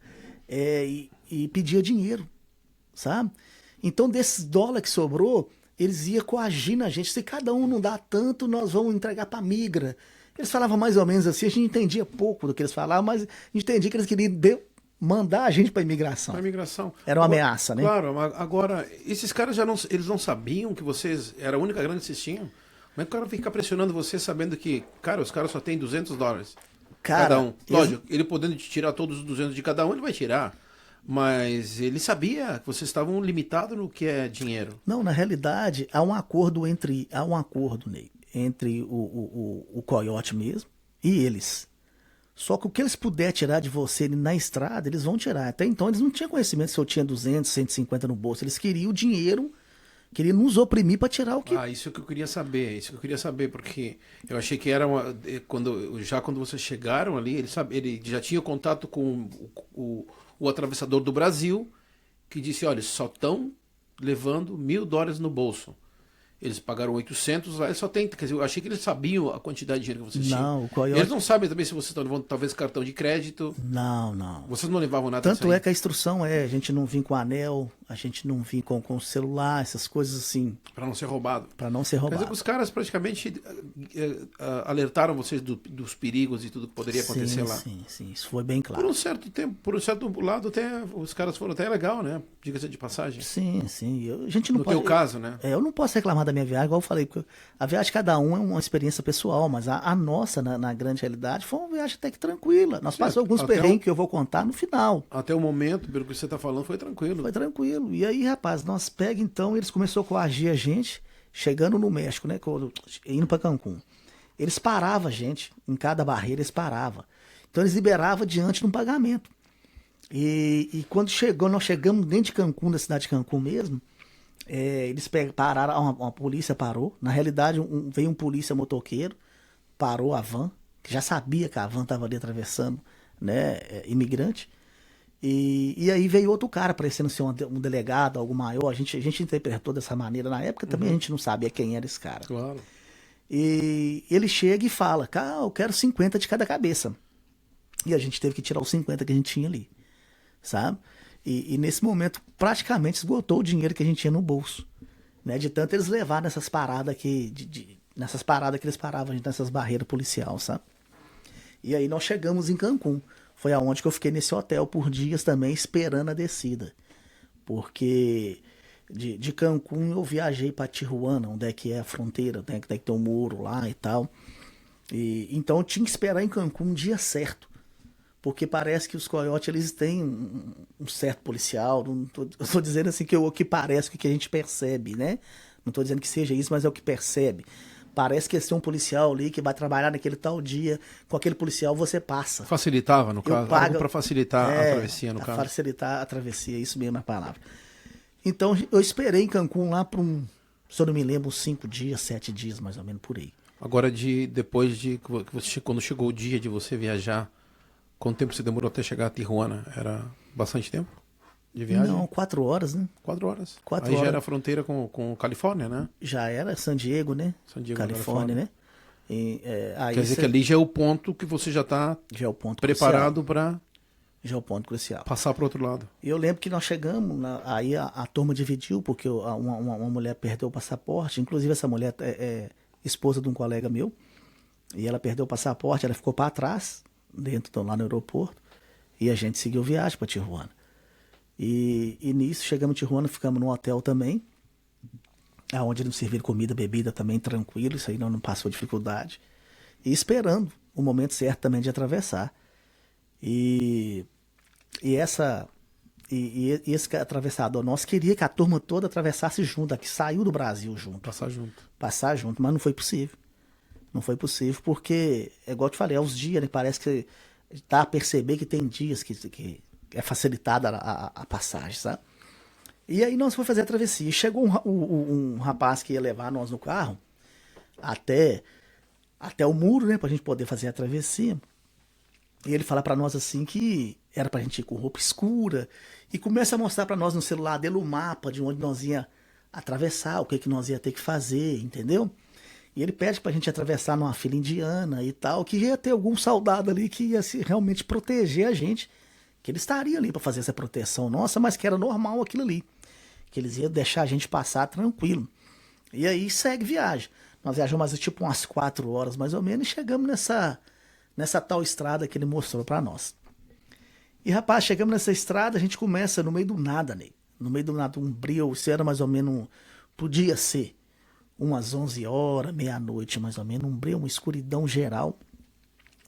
Speaker 2: e pedia dinheiro, sabe? Então, desses dólares que sobrou, eles iam coagindo a gente. Se cada um não dá tanto, nós vamos entregar pra migra. Eles falavam mais ou menos assim, a gente entendia pouco do que eles falavam, mas a gente entendia que eles queriam mandar a gente para imigração.
Speaker 1: Para imigração.
Speaker 2: Era uma ameaça, né?
Speaker 1: Claro, agora, esses caras eles não sabiam que vocês era a única grana que vocês tinham? Como é que o cara fica pressionando você sabendo que, cara, os caras só têm $200?
Speaker 2: Cara,
Speaker 1: cada um. Lógico, ele podendo te tirar todos os 200 de cada um, ele vai tirar. Mas ele sabia que vocês estavam limitados no que é dinheiro.
Speaker 2: Não, na realidade, há um acordo, Ney, entre o coiote mesmo e eles. Só que o que eles puderem tirar de você na estrada, eles vão tirar. Até então eles não tinham conhecimento se eu tinha 200, 150 no bolso. Eles queriam o dinheiro, queriam nos oprimir para tirar o que...
Speaker 1: Isso que eu queria saber, porque eu achei que era quando vocês chegaram ali, ele já tinha contato com o atravessador do Brasil, que disse, olha, só estão levando $1.000 no bolso. Eles pagaram 800 lá, eles só tem. Quer dizer, eu achei que eles sabiam a quantidade de dinheiro que vocês tinham.
Speaker 2: Não, o coiote...
Speaker 1: Eles não sabem também se vocês estão levando talvez cartão de crédito.
Speaker 2: Não.
Speaker 1: Vocês não levavam nada
Speaker 2: Tanto
Speaker 1: disso aí?
Speaker 2: é que a instrução é, a gente não vir com anel, a gente não vir com celular, essas coisas assim.
Speaker 1: Para não ser roubado.
Speaker 2: Para não ser
Speaker 1: Quer
Speaker 2: roubado.
Speaker 1: dizer, os caras praticamente alertaram vocês dos perigos e tudo que poderia acontecer lá.
Speaker 2: Sim, isso foi bem claro.
Speaker 1: Por um certo tempo, por um certo lado, até os caras foram até legal, né? Diga-se de passagem.
Speaker 2: Sim. A gente não
Speaker 1: No
Speaker 2: pode...
Speaker 1: teu caso, né?
Speaker 2: Eu não posso reclamar da minha viagem, igual eu falei, porque a viagem de cada um é uma experiência pessoal, mas a nossa, na grande realidade, foi uma viagem até que tranquila. Nós passamos alguns perrengues que eu vou contar no final.
Speaker 1: Até o momento, pelo que você está falando, foi tranquilo.
Speaker 2: Foi tranquilo. E aí, rapaz, nós pega então, eles começaram a coagir a gente, chegando no México, né? Indo para Cancún. Eles paravam a gente, em cada barreira eles paravam. Então eles liberavam diante de um pagamento. E quando nós chegamos dentro de Cancún, da cidade de Cancún mesmo, eles pararam, uma polícia parou. Na realidade, veio um polícia motoqueiro, parou a van, que já sabia que a van estava ali atravessando, né, imigrante. E aí veio outro cara, parecendo ser um delegado, algo maior. A gente interpretou dessa maneira. Na época também a gente não sabia quem era esse cara.
Speaker 1: Claro.
Speaker 2: E ele chega e fala, cara, eu quero 50 de cada cabeça. E a gente teve que tirar os 50 que a gente tinha ali, sabe? E nesse momento praticamente esgotou o dinheiro que a gente tinha no bolso, né? De tanto eles levar nessas paradas aqui, nessas paradas que eles paravam, a gente, nessas barreiras policiais, sabe? E aí nós chegamos em Cancún. Foi aonde que eu fiquei nesse hotel por dias também, esperando a descida. Porque de Cancún eu viajei para Tijuana, onde é que é a fronteira, né? Que tem um muro lá e tal. Então eu tinha que esperar em Cancún um dia certo. Porque parece que os coiotes eles têm um certo policial. Eu estou dizendo assim que o que parece, o que a gente percebe, né? Não estou dizendo que seja isso, mas é o que percebe. Parece que esse é um policial ali que vai trabalhar naquele tal dia. Com aquele policial você passa.
Speaker 1: Facilitava, no caso. Algo para facilitar a travessia, no caso.
Speaker 2: Facilitar a travessia, isso mesmo é a palavra. Então eu esperei em Cancún lá por se eu não me lembro, uns 5 dias, 7 dias mais ou menos por aí.
Speaker 1: Agora, depois quando chegou o dia de você viajar, quanto tempo você demorou até chegar a Tijuana? Era bastante tempo de viagem?
Speaker 2: Não, 4 horas, né?
Speaker 1: 4 horas.
Speaker 2: 4
Speaker 1: Aí
Speaker 2: horas.
Speaker 1: já era a fronteira com Califórnia, né?
Speaker 2: Já era San Diego, né?
Speaker 1: San Diego,
Speaker 2: Califórnia, né? Aí
Speaker 1: quer dizer que ali já é o ponto que você já está preparado para
Speaker 2: já é o ponto crucial.
Speaker 1: Passar para o outro lado.
Speaker 2: E eu lembro que nós chegamos, aí a turma dividiu, porque uma mulher perdeu o passaporte, inclusive essa mulher é esposa de um colega meu, e ela perdeu o passaporte, ela ficou para trás, lá no aeroporto, e a gente seguiu viagem para Tijuana. E nisso, chegamos em Tijuana, ficamos num hotel também, onde nos serviram comida, bebida também, tranquilo, isso aí não passou dificuldade, e esperando o momento certo também de atravessar. E esse atravessador nosso queria que a turma toda atravessasse junto, que saiu do Brasil junto. Passar junto, mas não foi possível. Não foi possível, porque, é igual eu te falei, aos dias, né, parece que dá a perceber que tem dias que é facilitada a passagem, sabe? E aí nós fomos fazer a travessia. E chegou um rapaz que ia levar nós no carro até o muro, né, pra gente poder fazer a travessia. E ele fala pra nós assim que era pra gente ir com roupa escura e começa a mostrar pra nós no celular dele o mapa de onde nós ia atravessar, o que nós ia ter que fazer, entendeu? E ele pede pra gente atravessar numa fila indiana e tal, que ia ter algum soldado ali que ia realmente proteger a gente, que ele estaria ali pra fazer essa proteção nossa, mas que era normal aquilo ali, que eles iam deixar a gente passar tranquilo. E aí segue viagem. Nós viajamos tipo umas 4 horas mais ou menos e chegamos nessa tal estrada que ele mostrou pra nós. E rapaz, chegamos nessa estrada, a gente começa no meio do nada, né? No meio do nada, um breu, isso era mais ou menos, podia ser umas 11 horas, meia-noite mais ou menos, um breu, uma escuridão geral,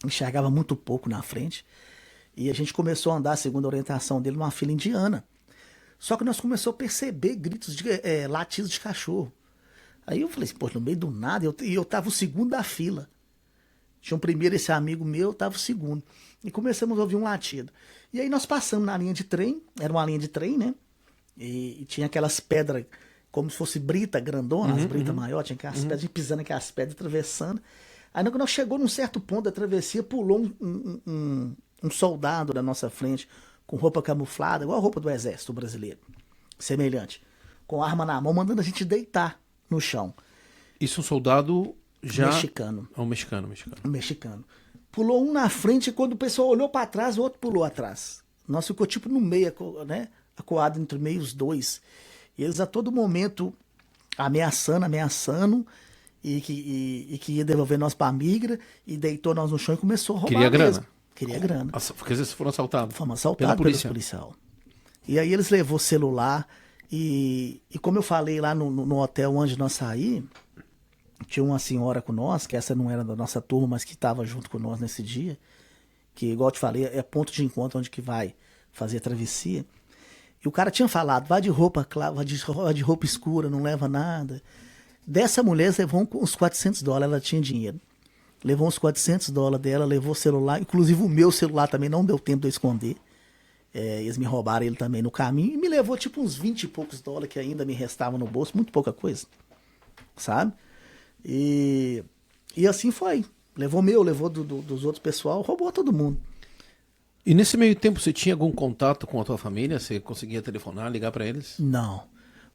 Speaker 2: enxergava muito pouco na frente. E a gente começou a andar, segundo a orientação dele, numa fila indiana. Só que nós começamos a perceber gritos de latidos de cachorro. Aí eu falei assim, pô, no meio do nada, eu tava o segundo da fila. Tinha um primeiro esse amigo meu, eu tava o segundo. E começamos a ouvir um latido. E aí nós passamos na linha de trem, era uma linha de trem, né? E tinha aquelas pedras, como se fosse brita grandona, as britas maiores, tinha aquelas pedras, a gente pisando aquelas pedras, atravessando. Aí quando nós chegou num certo ponto da travessia, pulou um soldado na nossa frente, com roupa camuflada, igual a roupa do exército brasileiro, semelhante, com arma na mão, mandando a gente deitar no chão.
Speaker 1: Isso um soldado já...
Speaker 2: Mexicano.
Speaker 1: É um mexicano.
Speaker 2: Mexicano. Pulou um na frente e quando o pessoal olhou para trás, o outro pulou atrás. Nós ficou tipo no meio, né? Acuado entre meio os dois. E eles a todo momento ameaçando e que ia devolver nós para a migra e deitou nós no chão e começou a roubar.
Speaker 1: Queria
Speaker 2: mesmo.
Speaker 1: grana.
Speaker 2: Queria grana.
Speaker 1: Porque vocês foram assaltados.
Speaker 2: Fomos assaltados pelos policial. E aí eles levou celular e como eu falei lá no hotel onde nós saímos, tinha uma senhora com nós, que essa não era da nossa turma, mas que estava junto com nós nesse dia, que igual eu te falei, é ponto de encontro onde que vai fazer a travessia. E o cara tinha falado, vai de roupa clara, vai de roupa escura, não leva nada. Dessa mulher levou uns $400, ela tinha dinheiro. Levou uns $400 dela, levou o celular, inclusive o meu celular também não deu tempo de eu esconder. Eles me roubaram ele também no caminho e me levou tipo uns 20 e poucos dólares que ainda me restavam no bolso, muito pouca coisa, sabe? E assim foi. Levou levou dos outros pessoal, roubou todo mundo.
Speaker 1: E nesse meio tempo você tinha algum contato com a tua família? Você conseguia telefonar, ligar para eles?
Speaker 2: Não,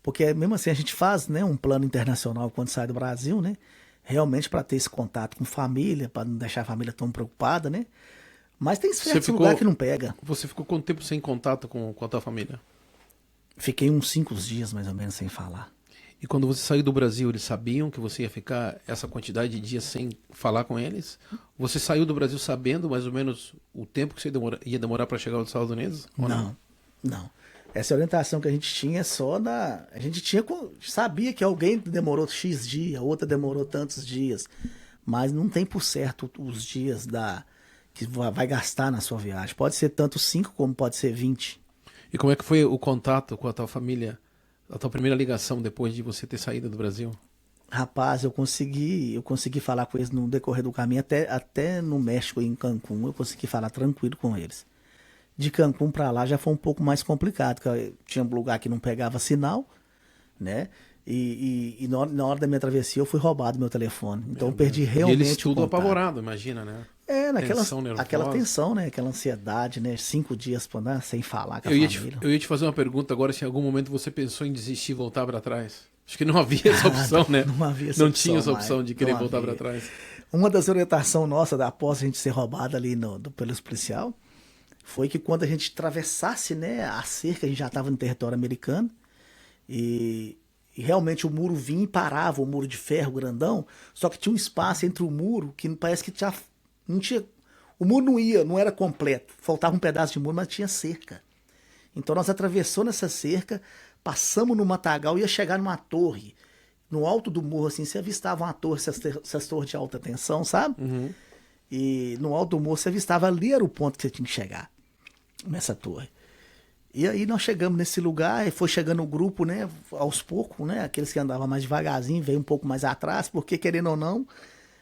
Speaker 2: porque mesmo assim a gente faz, né, um plano internacional quando sai do Brasil, né? Realmente para ter esse contato com família, para não deixar a família tão preocupada, né? Mas tem certos lugares que não pega.
Speaker 1: Você ficou quanto tempo sem contato com a tua família?
Speaker 2: Fiquei uns 5 dias mais ou menos sem falar.
Speaker 1: E quando você saiu do Brasil, eles sabiam que você ia ficar essa quantidade de dias sem falar com eles? Você saiu do Brasil sabendo mais ou menos o tempo que você ia demorar para chegar aos Estados Unidos?
Speaker 2: Não. Essa orientação que a gente tinha só a gente sabia que alguém demorou X dia, outra demorou tantos dias, mas não tem por certo os dias que vai gastar na sua viagem. Pode ser tanto 5 como pode ser 20.
Speaker 1: E como é que foi o contato com a tua família, a tua primeira ligação depois de você ter saído do Brasil?
Speaker 2: Rapaz, eu consegui falar com eles no decorrer do caminho, até no México, em Cancún, eu consegui falar tranquilo com eles. De Cancún para lá já foi um pouco mais complicado, porque tinha um lugar que não pegava sinal, né? E na hora da minha travessia eu fui roubado meu telefone. Então eu perdi realmente
Speaker 1: e eles tudo
Speaker 2: o contato.
Speaker 1: apavorado, imagina, né?
Speaker 2: Aquela tensão, né? Aquela ansiedade, né? 5 dias sem falar com a família.
Speaker 1: Eu ia te fazer uma pergunta agora, se em algum momento você pensou em desistir e voltar para trás. Acho que não havia essa opção, né?
Speaker 2: Não havia essa opção.
Speaker 1: Não tinha essa opção de querer voltar para trás.
Speaker 2: Uma das orientações nossas, após a gente ser roubado ali pelos policial, foi que quando a gente atravessasse, né, a cerca, a gente já estava no território americano, e realmente o muro vinha e parava, o muro de ferro grandão, só que tinha um espaço entre o muro que parece que não tinha... O muro não era completo, faltava um pedaço de muro, mas tinha cerca. Então nós atravessamos nessa cerca, passamos no matagal e ia chegar numa torre. No alto do morro, assim, você avistava uma torre, essas torres de alta tensão, sabe?
Speaker 1: Uhum.
Speaker 2: E no alto do morro você avistava, ali era o ponto que você tinha que chegar, nessa torre. E aí nós chegamos nesse lugar, e foi chegando o grupo, né, aos poucos, né, aqueles que andavam mais devagarzinho, veio um pouco mais atrás, porque querendo ou não,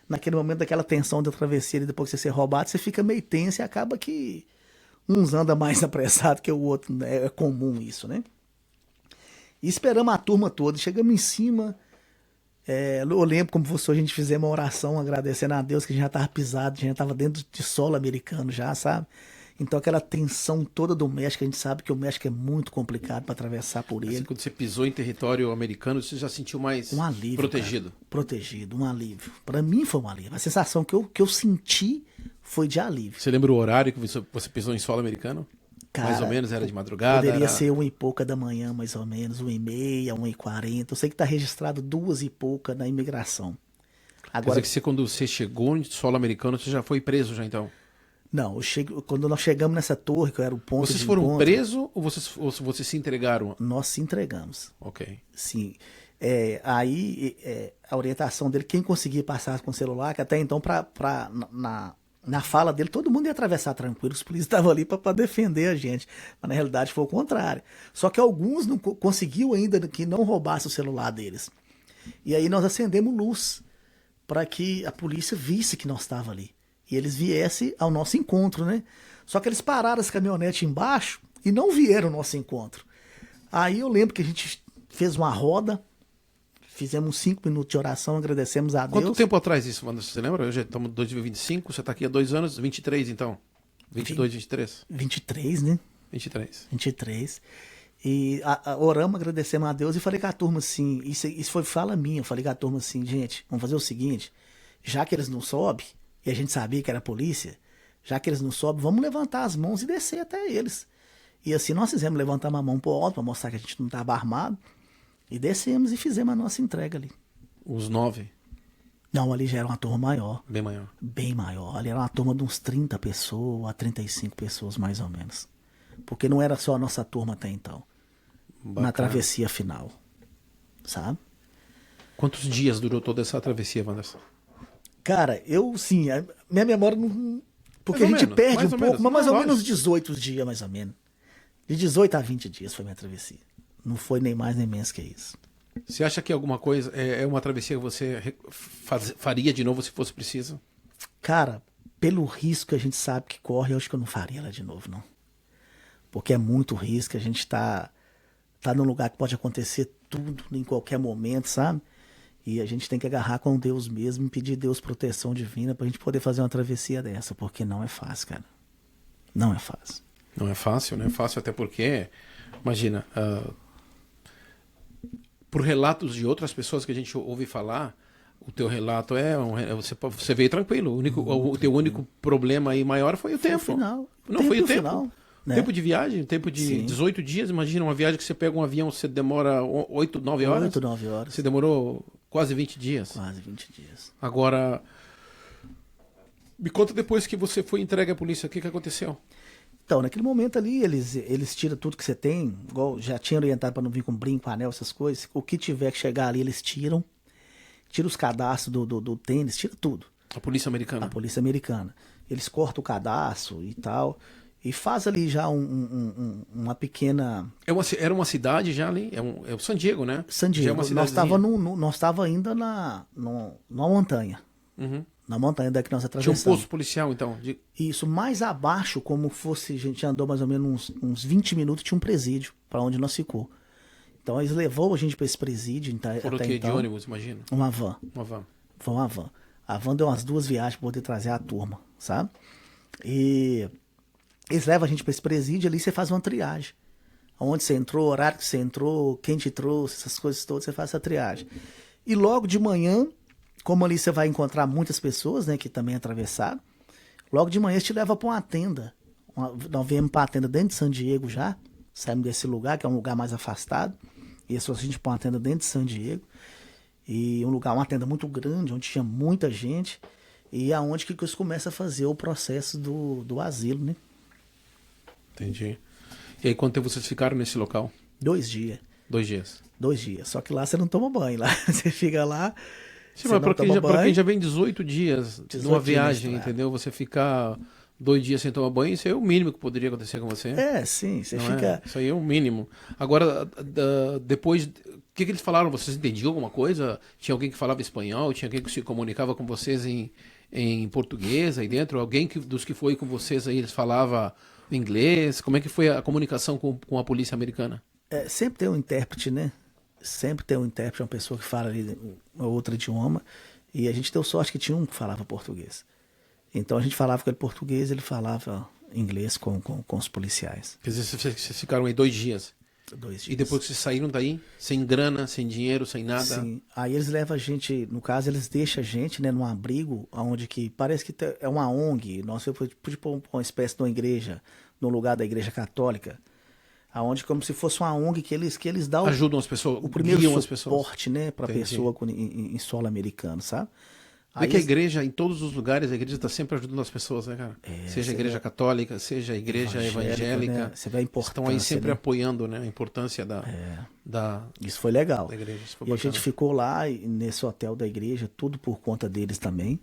Speaker 2: naquele momento daquela tensão da travessia, e depois que você ser roubado, você fica meio tenso e acaba que uns andam mais apressado que o outro, né? É comum isso, né? E esperamos a turma toda, chegamos em cima, eu lembro como você, a gente fizemos uma oração agradecendo a Deus que a gente já estava pisado, a gente já estava dentro de solo americano já, sabe? Então aquela tensão toda do México, a gente sabe que o México é muito complicado para atravessar por ele.
Speaker 1: Assim, quando você pisou em território americano, você já sentiu mais
Speaker 2: um alívio,
Speaker 1: protegido?
Speaker 2: Cara, protegido, um alívio. Para mim foi um alívio. A sensação que eu senti foi de alívio.
Speaker 1: Você lembra o horário que você pisou em solo americano? Cara, mais ou menos, era de madrugada?
Speaker 2: Poderia ser 1 e pouca da manhã, mais ou menos, 1h30, 1h40. Eu sei que está registrado 2 e pouca na imigração.
Speaker 1: Agora, quer dizer que quando você chegou em solo americano, você já foi preso já então?
Speaker 2: Não, quando nós chegamos nessa torre, que era o ponto
Speaker 1: Vocês
Speaker 2: de
Speaker 1: foram
Speaker 2: encontro,
Speaker 1: presos ou vocês se entregaram?
Speaker 2: Nós se entregamos.
Speaker 1: Ok.
Speaker 2: Sim. Aí a orientação dele, quem conseguia passar com o celular, que até então Na fala dele, todo mundo ia atravessar tranquilo, os polícias estavam ali para defender a gente. Mas na realidade foi o contrário. Só que alguns não conseguiu ainda que não roubasse o celular deles. E aí nós acendemos luz para que a polícia visse que nós estávamos ali. E eles viessem ao nosso encontro, né? Só que eles pararam as caminhonetes embaixo e não vieram ao nosso encontro. Aí eu lembro que a gente fez uma roda, fizemos uns 5 minutos de oração, agradecemos a Deus.
Speaker 1: Quanto tempo atrás isso, Wanderson? Você lembra? Hoje estamos em 2025, você está aqui há 2 anos, 23 então. 22, 23.
Speaker 2: 23, né?
Speaker 1: 23.
Speaker 2: 23. E oramos, agradecemos a Deus e falei com a turma assim, isso foi fala minha, eu falei com a turma assim, gente, vamos fazer o seguinte, já que eles não sobem, e a gente sabia que era a polícia, já que eles não sobem, vamos levantar as mãos e descer até eles. E assim nós fizemos, levantamos a mão pro alto para mostrar que a gente não estava armado, e descemos e fizemos a nossa entrega ali.
Speaker 1: Os 9?
Speaker 2: Não, ali já era uma turma maior.
Speaker 1: Bem maior.
Speaker 2: Bem maior. Ali era uma turma de uns 30 pessoas a 35 pessoas, mais ou menos. Porque não era só a nossa turma até então.
Speaker 1: Bacana.
Speaker 2: Na travessia final. Sabe?
Speaker 1: Quantos dias durou toda essa travessia, Wanderson?
Speaker 2: Cara, sim, minha memória não. Porque
Speaker 1: Mais
Speaker 2: a
Speaker 1: ou
Speaker 2: gente
Speaker 1: menos,
Speaker 2: perde
Speaker 1: mais
Speaker 2: um
Speaker 1: ou
Speaker 2: pouco,
Speaker 1: menos.
Speaker 2: mas mais
Speaker 1: Não,
Speaker 2: ou
Speaker 1: lógico.
Speaker 2: menos 18 dias, mais ou menos. De 18 a 20 dias foi minha travessia. Não foi nem mais nem menos que isso.
Speaker 1: Você acha que alguma coisa é uma travessia que você faria de novo se fosse preciso?
Speaker 2: Cara, pelo risco que a gente sabe que corre, eu acho que eu não faria ela de novo, não. Porque é muito risco, a gente tá num lugar que pode acontecer tudo em qualquer momento, sabe? E a gente tem que agarrar com Deus mesmo e pedir Deus proteção divina pra gente poder fazer uma travessia dessa, porque não é fácil, cara. Não é fácil.
Speaker 1: Não é fácil, não é fácil até porque, imagina, por relatos de outras pessoas que a gente ouve falar, o teu relato você veio tranquilo. O teu único problema aí maior foi o tempo.
Speaker 2: Foi o final.
Speaker 1: Não, foi o tempo.
Speaker 2: Final, né?
Speaker 1: Tempo de viagem, tempo de
Speaker 2: Sim.
Speaker 1: 18 dias. Imagina uma viagem que você pega um avião, você demora 8, 9 horas.
Speaker 2: 8, 9 horas.
Speaker 1: Você demorou quase 20 dias.
Speaker 2: Quase 20 dias.
Speaker 1: Agora, me conta depois que você foi entregue à polícia, o que aconteceu?
Speaker 2: Então, naquele momento ali, eles tiram tudo que você tem, igual já tinha orientado para não vir com brinco, anel, essas coisas. O que tiver que chegar ali, eles tiram. Tira os cadastros do tênis, tira tudo.
Speaker 1: A polícia americana.
Speaker 2: A polícia americana. Eles cortam o cadastro e tal. E faz ali já uma pequena.
Speaker 1: Era uma cidade já ali? É o San Diego, né?
Speaker 2: San Diego.
Speaker 1: Já é uma
Speaker 2: Nós estava ainda numa montanha.
Speaker 1: Uhum.
Speaker 2: Na montanha daqui nós
Speaker 1: Tinha um
Speaker 2: atravessamos.
Speaker 1: posto policial, então.
Speaker 2: Isso, mais abaixo, como fosse, a gente andou mais ou menos uns 20 minutos, tinha um presídio, para onde nós ficou. Então eles levou a gente para esse presídio.
Speaker 1: Foram o
Speaker 2: até
Speaker 1: quê?
Speaker 2: então,
Speaker 1: De ônibus, imagina?
Speaker 2: uma van.
Speaker 1: Uma van.
Speaker 2: Foi uma van. A van deu umas 2 viagens para poder trazer a turma, sabe? E eles levam a gente para esse presídio, ali você faz uma triagem. Onde você entrou, o horário que você entrou, quem te trouxe, essas coisas todas, você faz essa triagem. E logo de manhã, como ali você vai encontrar muitas pessoas, né, que também atravessaram, logo de manhã eles te levam para uma tenda. Nós viemos para a tenda dentro de San Diego já, saímos desse lugar, que é um lugar mais afastado, e a gente põe uma tenda dentro de San Diego, e uma tenda muito grande, onde tinha muita gente, e aonde que eles começam a fazer o processo do asilo, né?
Speaker 1: Entendi. E aí, quanto tempo vocês ficaram nesse local?
Speaker 2: 2 dias.
Speaker 1: 2 dias.
Speaker 2: 2 dias. Só que lá você não toma banho. Lá você fica lá.
Speaker 1: Sim,
Speaker 2: você
Speaker 1: mas
Speaker 2: não toma
Speaker 1: para
Speaker 2: banho.
Speaker 1: quem já vem 18 dias
Speaker 2: 18
Speaker 1: numa
Speaker 2: dias
Speaker 1: viagem,
Speaker 2: na estrada.
Speaker 1: entendeu? Você ficar 2 dias sem tomar banho, isso aí é o mínimo que poderia acontecer com você.
Speaker 2: Sim. Você
Speaker 1: Não
Speaker 2: fica.
Speaker 1: Isso aí é o mínimo. Agora, depois, o que eles falaram? Vocês entendiam alguma coisa? Tinha alguém que falava espanhol? Tinha alguém que se comunicava com vocês em português aí dentro? Alguém dos que foi com vocês aí, eles falava inglês? Como é que foi a comunicação com a polícia americana?
Speaker 2: Sempre tem um intérprete, né? Sempre tem um intérprete, uma pessoa que fala ali outro idioma. E a gente deu sorte que tinha um que falava português. Então a gente falava com ele português, ele falava inglês com os policiais.
Speaker 1: Quer dizer, vocês ficaram aí 2 dias.
Speaker 2: 2 dias.
Speaker 1: E depois que vocês saíram daí, sem grana, sem dinheiro, sem nada?
Speaker 2: Sim. Aí eles levam a gente, no caso, eles deixam a gente, né, num abrigo, onde que parece que é uma ONG. Nossa, eu pude pôr uma espécie de uma igreja, no lugar da igreja católica, aonde como se fosse uma ONG que eles dão
Speaker 1: Ajudam as pessoas,
Speaker 2: o primeiro
Speaker 1: guiam as pessoas.
Speaker 2: suporte, né, para
Speaker 1: Entendi.
Speaker 2: pessoa em solo americano, sabe?
Speaker 1: Vê que a igreja, em todos os lugares, a igreja está sempre ajudando as pessoas, né, cara? Seja a igreja católica, seja a igreja evangélica.
Speaker 2: né? Você vê a importância,
Speaker 1: estão aí sempre
Speaker 2: né?
Speaker 1: apoiando, né, a importância da
Speaker 2: Isso foi legal.
Speaker 1: igreja. Isso foi
Speaker 2: E a
Speaker 1: bacana.
Speaker 2: gente ficou lá nesse hotel da igreja, tudo por conta deles também.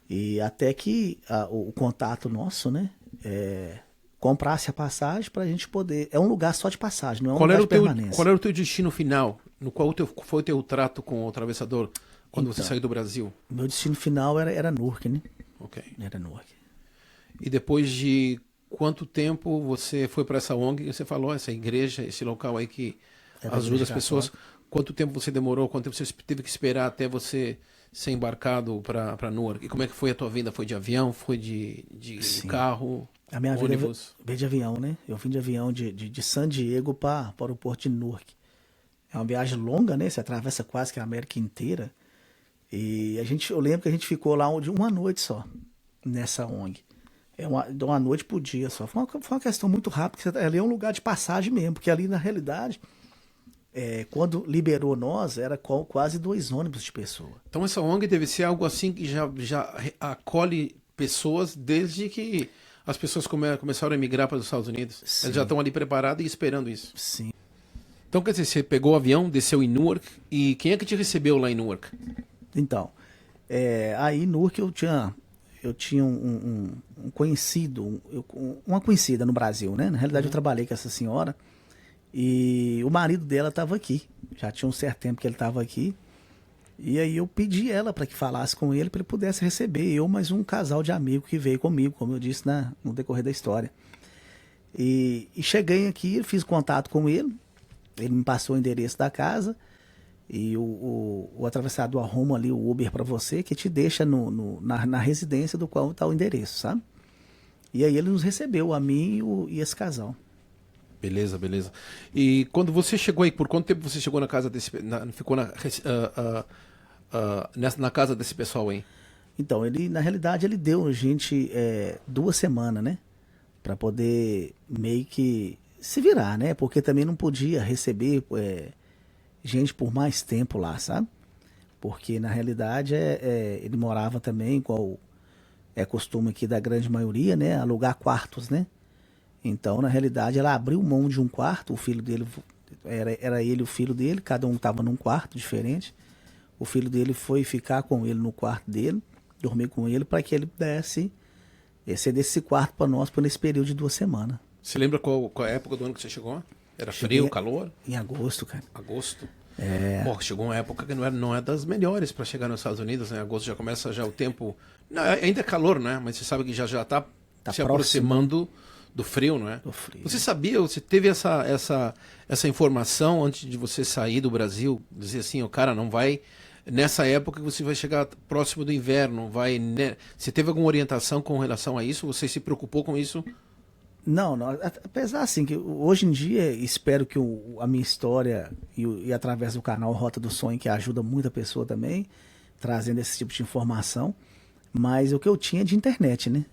Speaker 2: E até que o contato nosso, né, comprasse a passagem para a gente poder. É um lugar só de passagem, não é um lugar de permanência.
Speaker 1: Qual era o teu destino final? No qual foi o teu trato com o atravessador quando você
Speaker 2: Então,
Speaker 1: saiu do Brasil?
Speaker 2: Meu destino final era Newark, né?
Speaker 1: Ok.
Speaker 2: Era Newark.
Speaker 1: E depois de quanto tempo você foi para essa ONG? Você falou, essa igreja, esse local aí que ajuda as pessoas. Quanto tempo você demorou? Quanto tempo você teve que esperar até você ser embarcado para Newark? E como é que foi a tua vinda? Foi de avião? Foi de carro?
Speaker 2: A minha
Speaker 1: ônibus?
Speaker 2: vida veio de avião, né? Eu vim de avião de San Diego para o porto de Newark. É uma viagem longa, né? Você atravessa quase que a América inteira. E eu lembro que a gente ficou lá uma noite só, nessa ONG. De uma noite por dia só. Foi uma questão muito rápida, porque ali é um lugar de passagem mesmo, porque ali, na realidade, quando liberou nós, era quase 2 ônibus de pessoa.
Speaker 1: Então essa ONG deve ser algo assim que já acolhe pessoas desde que as pessoas começaram a emigrar para os Estados Unidos.
Speaker 2: Sim.
Speaker 1: Eles já estão ali preparados e esperando isso.
Speaker 2: Sim.
Speaker 1: Então, quer dizer, você pegou o avião, desceu em Newark, e quem é que te recebeu lá em Newark?
Speaker 2: Então, aí em Newark eu tinha um conhecido, uma conhecida no Brasil, né? Na realidade eu trabalhei com essa senhora e o marido dela estava aqui. Já tinha um certo tempo que ele estava aqui. E aí eu pedi ela para que falasse com ele, para ele pudesse receber eu mais um casal de amigos que veio comigo, como eu disse no decorrer da história. E cheguei aqui, fiz contato com ele, ele me passou o endereço da casa. E o atravessador arruma ali o Uber para você, que te deixa na residência do qual está o endereço, sabe? E aí ele nos recebeu, a mim e esse casal.
Speaker 1: Beleza, beleza. E quando você chegou aí, por quanto tempo você chegou na casa ficou na casa desse pessoal aí?
Speaker 2: Então, na realidade, ele deu a gente 2 semanas, né? Para poder meio que se virar, né? Porque também não podia receber gente por mais tempo lá, sabe? Porque na realidade ele morava também, igual é costume aqui da grande maioria, né? Alugar quartos, né? Então, na realidade, ela abriu mão de um quarto, o filho dele, era ele e o filho dele, cada um estava num quarto diferente. O filho dele foi ficar com ele no quarto dele, dormir com ele, para que ele pudesse ceder esse quarto para nós por esse período de 2 semanas.
Speaker 1: Você lembra qual a época do ano que você chegou? Era frio, calor?
Speaker 2: Em agosto, cara.
Speaker 1: Agosto? Pô, chegou uma época que não é das melhores para chegar nos Estados Unidos, né? Agosto já começa o tempo... Não, ainda é calor, né? Mas você sabe que já está se aproximando do frio, não é?
Speaker 2: Do frio.
Speaker 1: Você sabia, você teve essa informação antes de você sair do Brasil? Dizer assim, o cara não vai... Nessa época que você vai chegar próximo do inverno, vai... Né? Você teve alguma orientação com relação a isso? Você se preocupou com isso?
Speaker 2: Não, apesar assim, que hoje em dia espero que a minha história e através do canal Rota do Sonho, que ajuda muita pessoa também, trazendo esse tipo de informação, mas o que eu tinha de internet, né?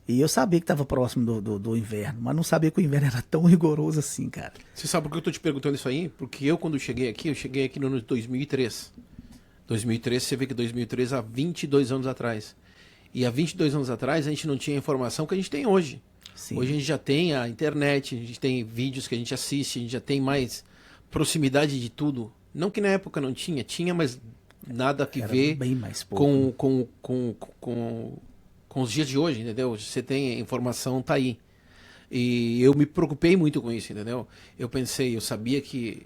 Speaker 2: E eu sabia que estava próximo do inverno, mas não sabia que o inverno era tão rigoroso assim, cara.
Speaker 1: Você sabe por que eu estou te perguntando isso aí? Porque eu, quando cheguei aqui no ano de 2003. 2003, você vê que 2003 há 22 anos atrás. E há 22 anos atrás a gente não tinha a informação que a gente tem hoje.
Speaker 2: Sim.
Speaker 1: Hoje a gente já tem a internet, a gente tem vídeos que a gente assiste, a gente já tem mais proximidade de tudo. Não que na época não tinha, mas nada que ver
Speaker 2: bem mais pouco.
Speaker 1: com os dias de hoje, entendeu? Você tem a informação, tá aí. E eu me preocupei muito com isso, entendeu? Eu sabia que,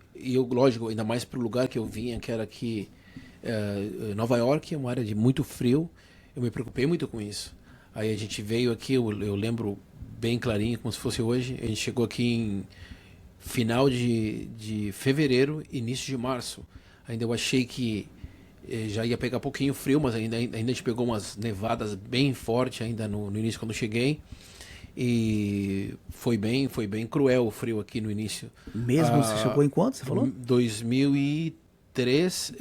Speaker 1: lógico, ainda mais pro lugar que eu vinha, que era aqui, Nova York, uma área de muito frio, eu me preocupei muito com isso. Aí a gente veio aqui, eu lembro bem clarinho, como se fosse hoje. A gente chegou aqui em final de fevereiro, início de março. Ainda eu achei que já ia pegar pouquinho frio, mas ainda a gente pegou umas nevadas bem fortes ainda no início quando eu cheguei. E foi bem cruel o frio aqui no início.
Speaker 2: Mesmo você chegou em quanto, você falou?
Speaker 1: 2003,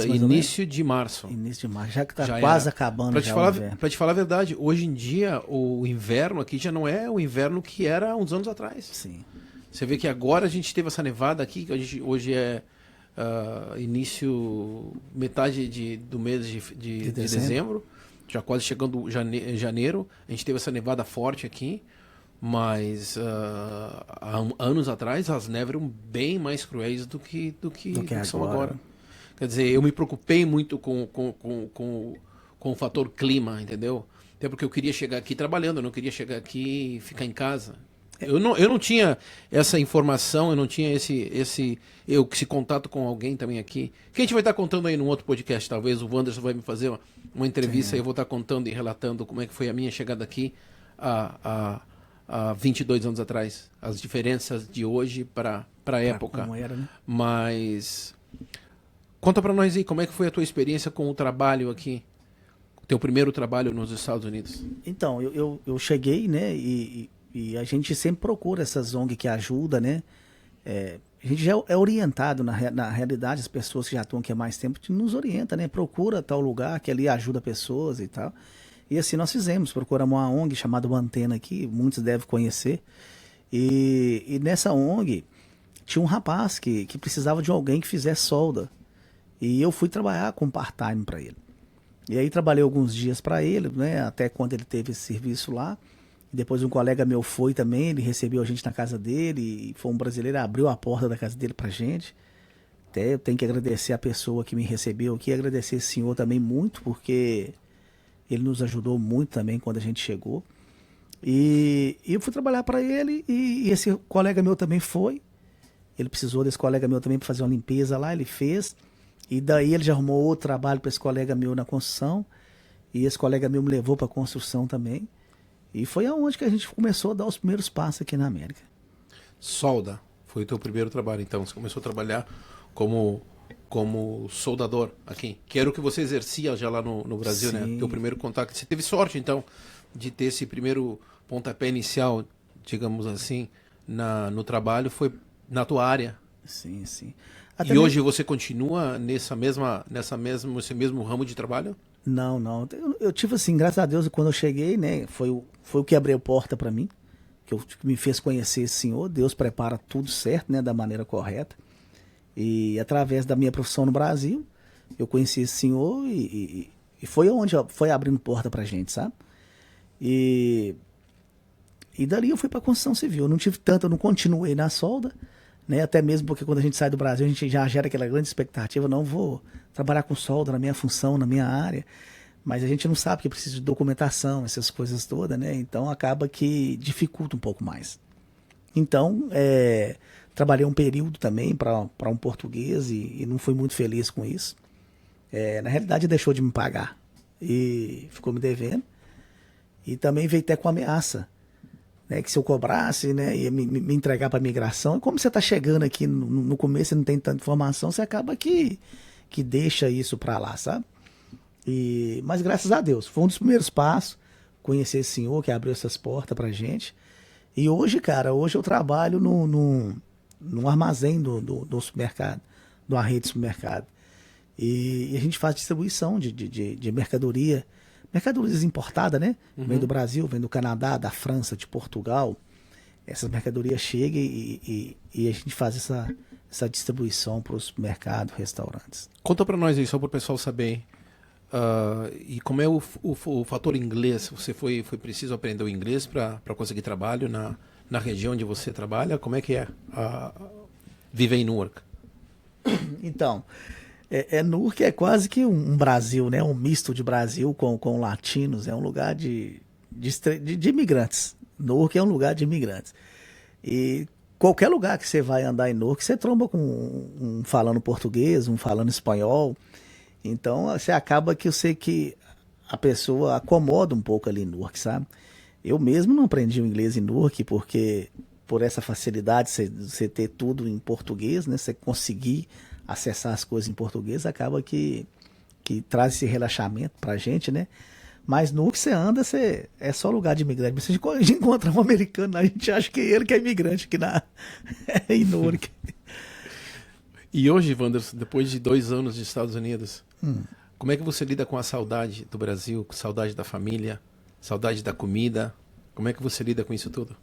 Speaker 1: início de março.
Speaker 2: Início de março, já que está quase acabando.
Speaker 1: Para te falar a verdade, hoje em dia o inverno aqui já não é o inverno que era uns anos atrás.
Speaker 2: Sim.
Speaker 1: Você vê que agora a gente teve essa nevada aqui, que hoje é metade do mês de dezembro, já quase chegando janeiro. A gente teve essa nevada forte aqui, mas há anos atrás as neves eram bem mais cruéis do que são agora. Quer dizer, eu me preocupei muito com com o fator clima, entendeu? Até porque eu queria chegar aqui trabalhando, eu não queria chegar aqui e ficar em casa. Eu não tinha essa informação, eu não tinha esse contato com alguém também aqui. Que a gente vai estar contando aí num outro podcast, talvez o Wanderson vai me fazer uma entrevista e eu vou estar contando e relatando como é que foi a minha chegada aqui há 22 anos atrás. As diferenças de hoje para a época.
Speaker 2: Como era, né?
Speaker 1: Mas conta para nós aí, como é que foi a tua experiência com o trabalho aqui? O teu primeiro trabalho nos Estados Unidos?
Speaker 2: Então, eu cheguei, né, e a gente sempre procura essas ONG que ajudam, né? A gente já é orientado, na realidade, as pessoas que já estão aqui há mais tempo nos orientam, né? Procura tal lugar que ali ajuda pessoas e tal. E assim nós fizemos, procuramos uma ONG chamada Antena aqui, muitos devem conhecer. E nessa ONG tinha um rapaz que precisava de alguém que fizesse solda. E eu fui trabalhar com part-time para ele. E aí trabalhei alguns dias para ele, né? Até quando ele teve esse serviço lá. Depois um colega meu foi também, ele recebeu a gente na casa dele, e foi um brasileiro, abriu a porta da casa dele pra gente. Até eu tenho que agradecer a pessoa que me recebeu aqui, agradecer esse senhor também muito, porque ele nos ajudou muito também quando a gente chegou. E eu fui trabalhar para ele, e esse colega meu também foi. Ele precisou desse colega meu também para fazer uma limpeza lá, ele fez. E daí ele já arrumou outro trabalho para esse colega meu na construção, e esse colega meu me levou para construção também. E foi aonde que a gente começou a dar os primeiros passos aqui na América.
Speaker 1: Solda foi o teu primeiro trabalho, então. Você começou a trabalhar como soldador aqui, que era o que você exercia já lá no Brasil,
Speaker 2: Sim.
Speaker 1: né? Teu primeiro contato. Você teve sorte, então, de ter esse primeiro pontapé inicial, digamos assim, no trabalho, foi na tua área.
Speaker 2: Sim, sim.
Speaker 1: E hoje você continua nesse mesmo ramo de trabalho?
Speaker 2: Não. Eu tive assim, graças a Deus, quando eu cheguei, né, foi o que abriu a porta para mim, que me fez conhecer esse senhor. Deus prepara tudo certo, né, da maneira correta. E através da minha profissão no Brasil, eu conheci esse senhor e foi onde foi abrindo porta pra gente, sabe? E dali eu fui pra construção civil. Eu não tive tanto, eu não continuei na solda, né? Até mesmo porque quando a gente sai do Brasil, a gente já gera aquela grande expectativa, não vou trabalhar com solda na minha função, na minha área, mas a gente não sabe que precisa de documentação, essas coisas todas, né? Então acaba que dificulta um pouco mais. Então, trabalhei um período também para um português e não fui muito feliz com isso. Na realidade, deixou de me pagar e ficou me devendo. E também veio até com ameaça, né, que se eu cobrasse, né, ia me entregar para a migração. E como você está chegando aqui no começo e não tem tanta informação, você acaba que deixa isso para lá, sabe? Mas graças a Deus, foi um dos primeiros passos, conhecer esse senhor que abriu essas portas para gente. E hoje, cara, eu trabalho num armazém do supermercado, de uma rede de supermercado. E a gente faz distribuição de mercadorias importadas, né?
Speaker 1: Uhum.
Speaker 2: Vem do Brasil, vem do Canadá, da França, de Portugal. Essas mercadorias chegam e a gente faz essa distribuição para os mercados, restaurantes.
Speaker 1: Conta para nós aí, só para o pessoal saber. E como é o fator inglês? Você foi preciso aprender o inglês para conseguir trabalho na região onde você trabalha? Como é que é viver em Newark?
Speaker 2: Então, Newark é quase que um Brasil, né? Um misto de Brasil com latinos. É um lugar de imigrantes. Newark é um lugar de imigrantes. E qualquer lugar que você vai andar em Newark, você tromba com um falando português, um falando espanhol. Então, você acaba que eu sei que a pessoa acomoda um pouco ali em Newark, sabe? Eu mesmo não aprendi o inglês em Newark porque por essa facilidade de você ter tudo em português, né? Você conseguir acessar as coisas em português, acaba que traz esse relaxamento pra gente, né? Mas no que você anda, é só lugar de imigrante. Se a gente encontrar um americano, a gente acha que ele que é imigrante aqui em Newark.
Speaker 1: E hoje, Wanderson, depois de 2 anos nos Estados Unidos, como é que você lida com a saudade do Brasil, com saudade da família, saudade da comida? Como é que você lida com isso tudo?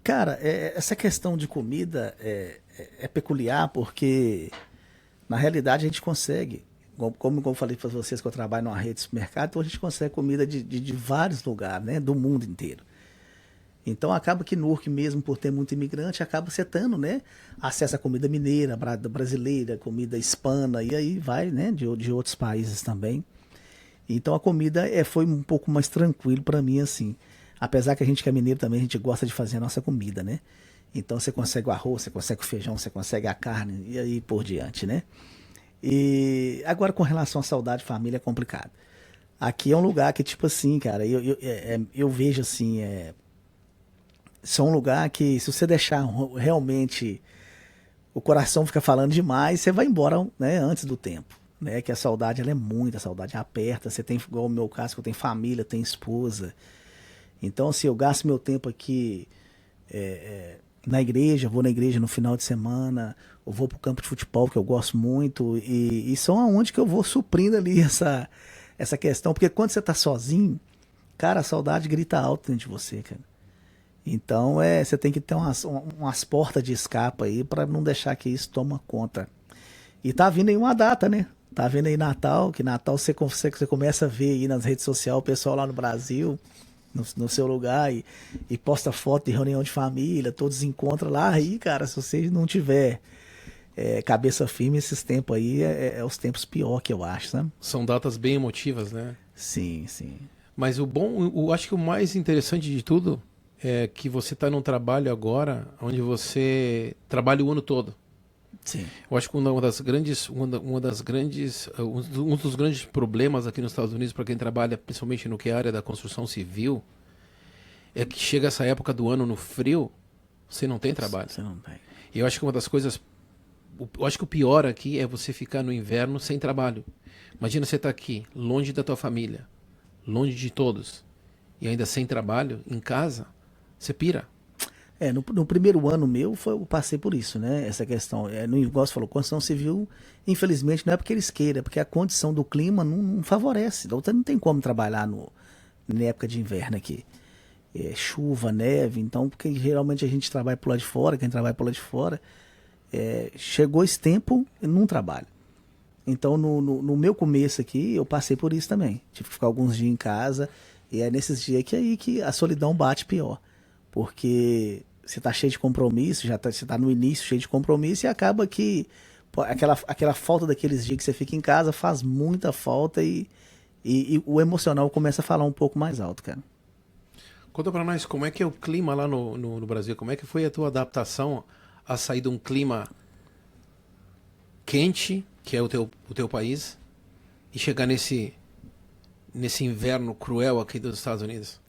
Speaker 2: Cara, essa questão de comida é peculiar porque, na realidade, a gente consegue, como eu falei para vocês que eu trabalho numa rede de supermercado, então a gente consegue comida de vários lugares, né, do mundo inteiro. Então acaba que Newark, mesmo por ter muito imigrante, acaba setando, né, acesso à comida mineira, brasileira, comida hispana, e aí vai, né, de outros países também. Então a comida foi um pouco mais tranquilo para mim, assim. Apesar que a gente que é mineiro também, a gente gosta de fazer a nossa comida, né? Então você consegue o arroz, você consegue o feijão, você consegue a carne e aí por diante, né? E agora com relação à saudade de família é complicado. Aqui é um lugar que, tipo assim, cara, eu vejo assim, só um lugar que se você deixar realmente o coração fica falando demais, você vai embora, né, antes do tempo, né? Que a saudade, ela é muita, a saudade aperta. Você tem, igual o meu caso, que eu tenho família, tenho esposa. Então, assim, eu gasto meu tempo aqui na igreja, vou na igreja no final de semana, eu vou pro campo de futebol, que eu gosto muito, e são aonde que eu vou suprindo ali essa questão, porque quando você tá sozinho, cara, a saudade grita alto dentro de você, cara. Então, você tem que ter umas portas de escape aí para não deixar que isso toma conta. E tá vindo aí uma data, né? Tá vindo aí Natal, que Natal você começa a ver aí nas redes sociais o pessoal lá no Brasil, no seu lugar, e posta foto de reunião de família, todos encontram lá. Aí, cara, se você não tiver cabeça firme, esses tempos aí os tempos pior que eu acho, sabe?
Speaker 1: São datas bem emotivas, né?
Speaker 2: Sim, sim.
Speaker 1: Mas eu acho que o mais interessante de tudo é que você está num trabalho agora onde você trabalha o ano todo.
Speaker 2: Sim.
Speaker 1: Eu acho que um dos grandes problemas aqui nos Estados Unidos para quem trabalha, principalmente no que é a área da construção civil, é que chega essa época do ano no frio, você não tem trabalho.
Speaker 2: Você não tem.
Speaker 1: E eu acho que eu acho que o pior aqui é você ficar no inverno sem trabalho. Imagina você estar aqui, longe da tua família, longe de todos, e ainda sem trabalho, em casa, você pira.
Speaker 2: No primeiro ano meu, eu passei por isso, né? Essa questão. No negócio falou, construção civil, infelizmente, não é porque eles queiram, é porque a condição do clima não favorece. Então não tem como trabalhar na época de inverno aqui. Chuva, neve, então, porque geralmente a gente trabalha por lá de fora, quem trabalha por lá de fora, chegou esse tempo e não trabalha. Então, no meu começo aqui, eu passei por isso também. Tive que ficar alguns dias em casa, e é nesses dias que a solidão bate pior. Porque você tá cheio de compromisso, você tá no início cheio de compromisso, e acaba que aquela falta daqueles dias que você fica em casa faz muita falta, e o emocional começa a falar um pouco mais alto, cara.
Speaker 1: Conta pra nós, como é que é o clima lá no Brasil? Como é que foi a tua adaptação a sair de um clima quente, que é o teu país, e chegar nesse inverno cruel aqui dos Estados Unidos?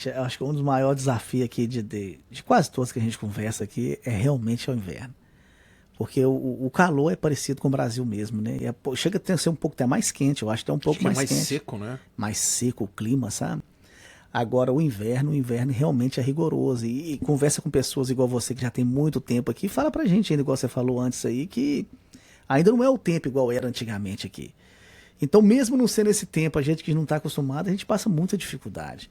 Speaker 2: Eu acho que um dos maiores desafios aqui de quase todos que a gente conversa aqui é realmente o inverno. Porque o calor é parecido com o Brasil mesmo, né? Chega a ser um pouco até mais quente, eu acho que é um pouco mais quente.
Speaker 1: Mais seco, né?
Speaker 2: Mais seco o clima, sabe? Agora o inverno realmente é rigoroso. E conversa com pessoas igual você que já tem muito tempo aqui, fala pra gente ainda, igual você falou antes aí, que ainda não é o tempo igual era antigamente aqui. Então, mesmo não sendo esse tempo, a gente que não está acostumado, a gente passa muita dificuldade.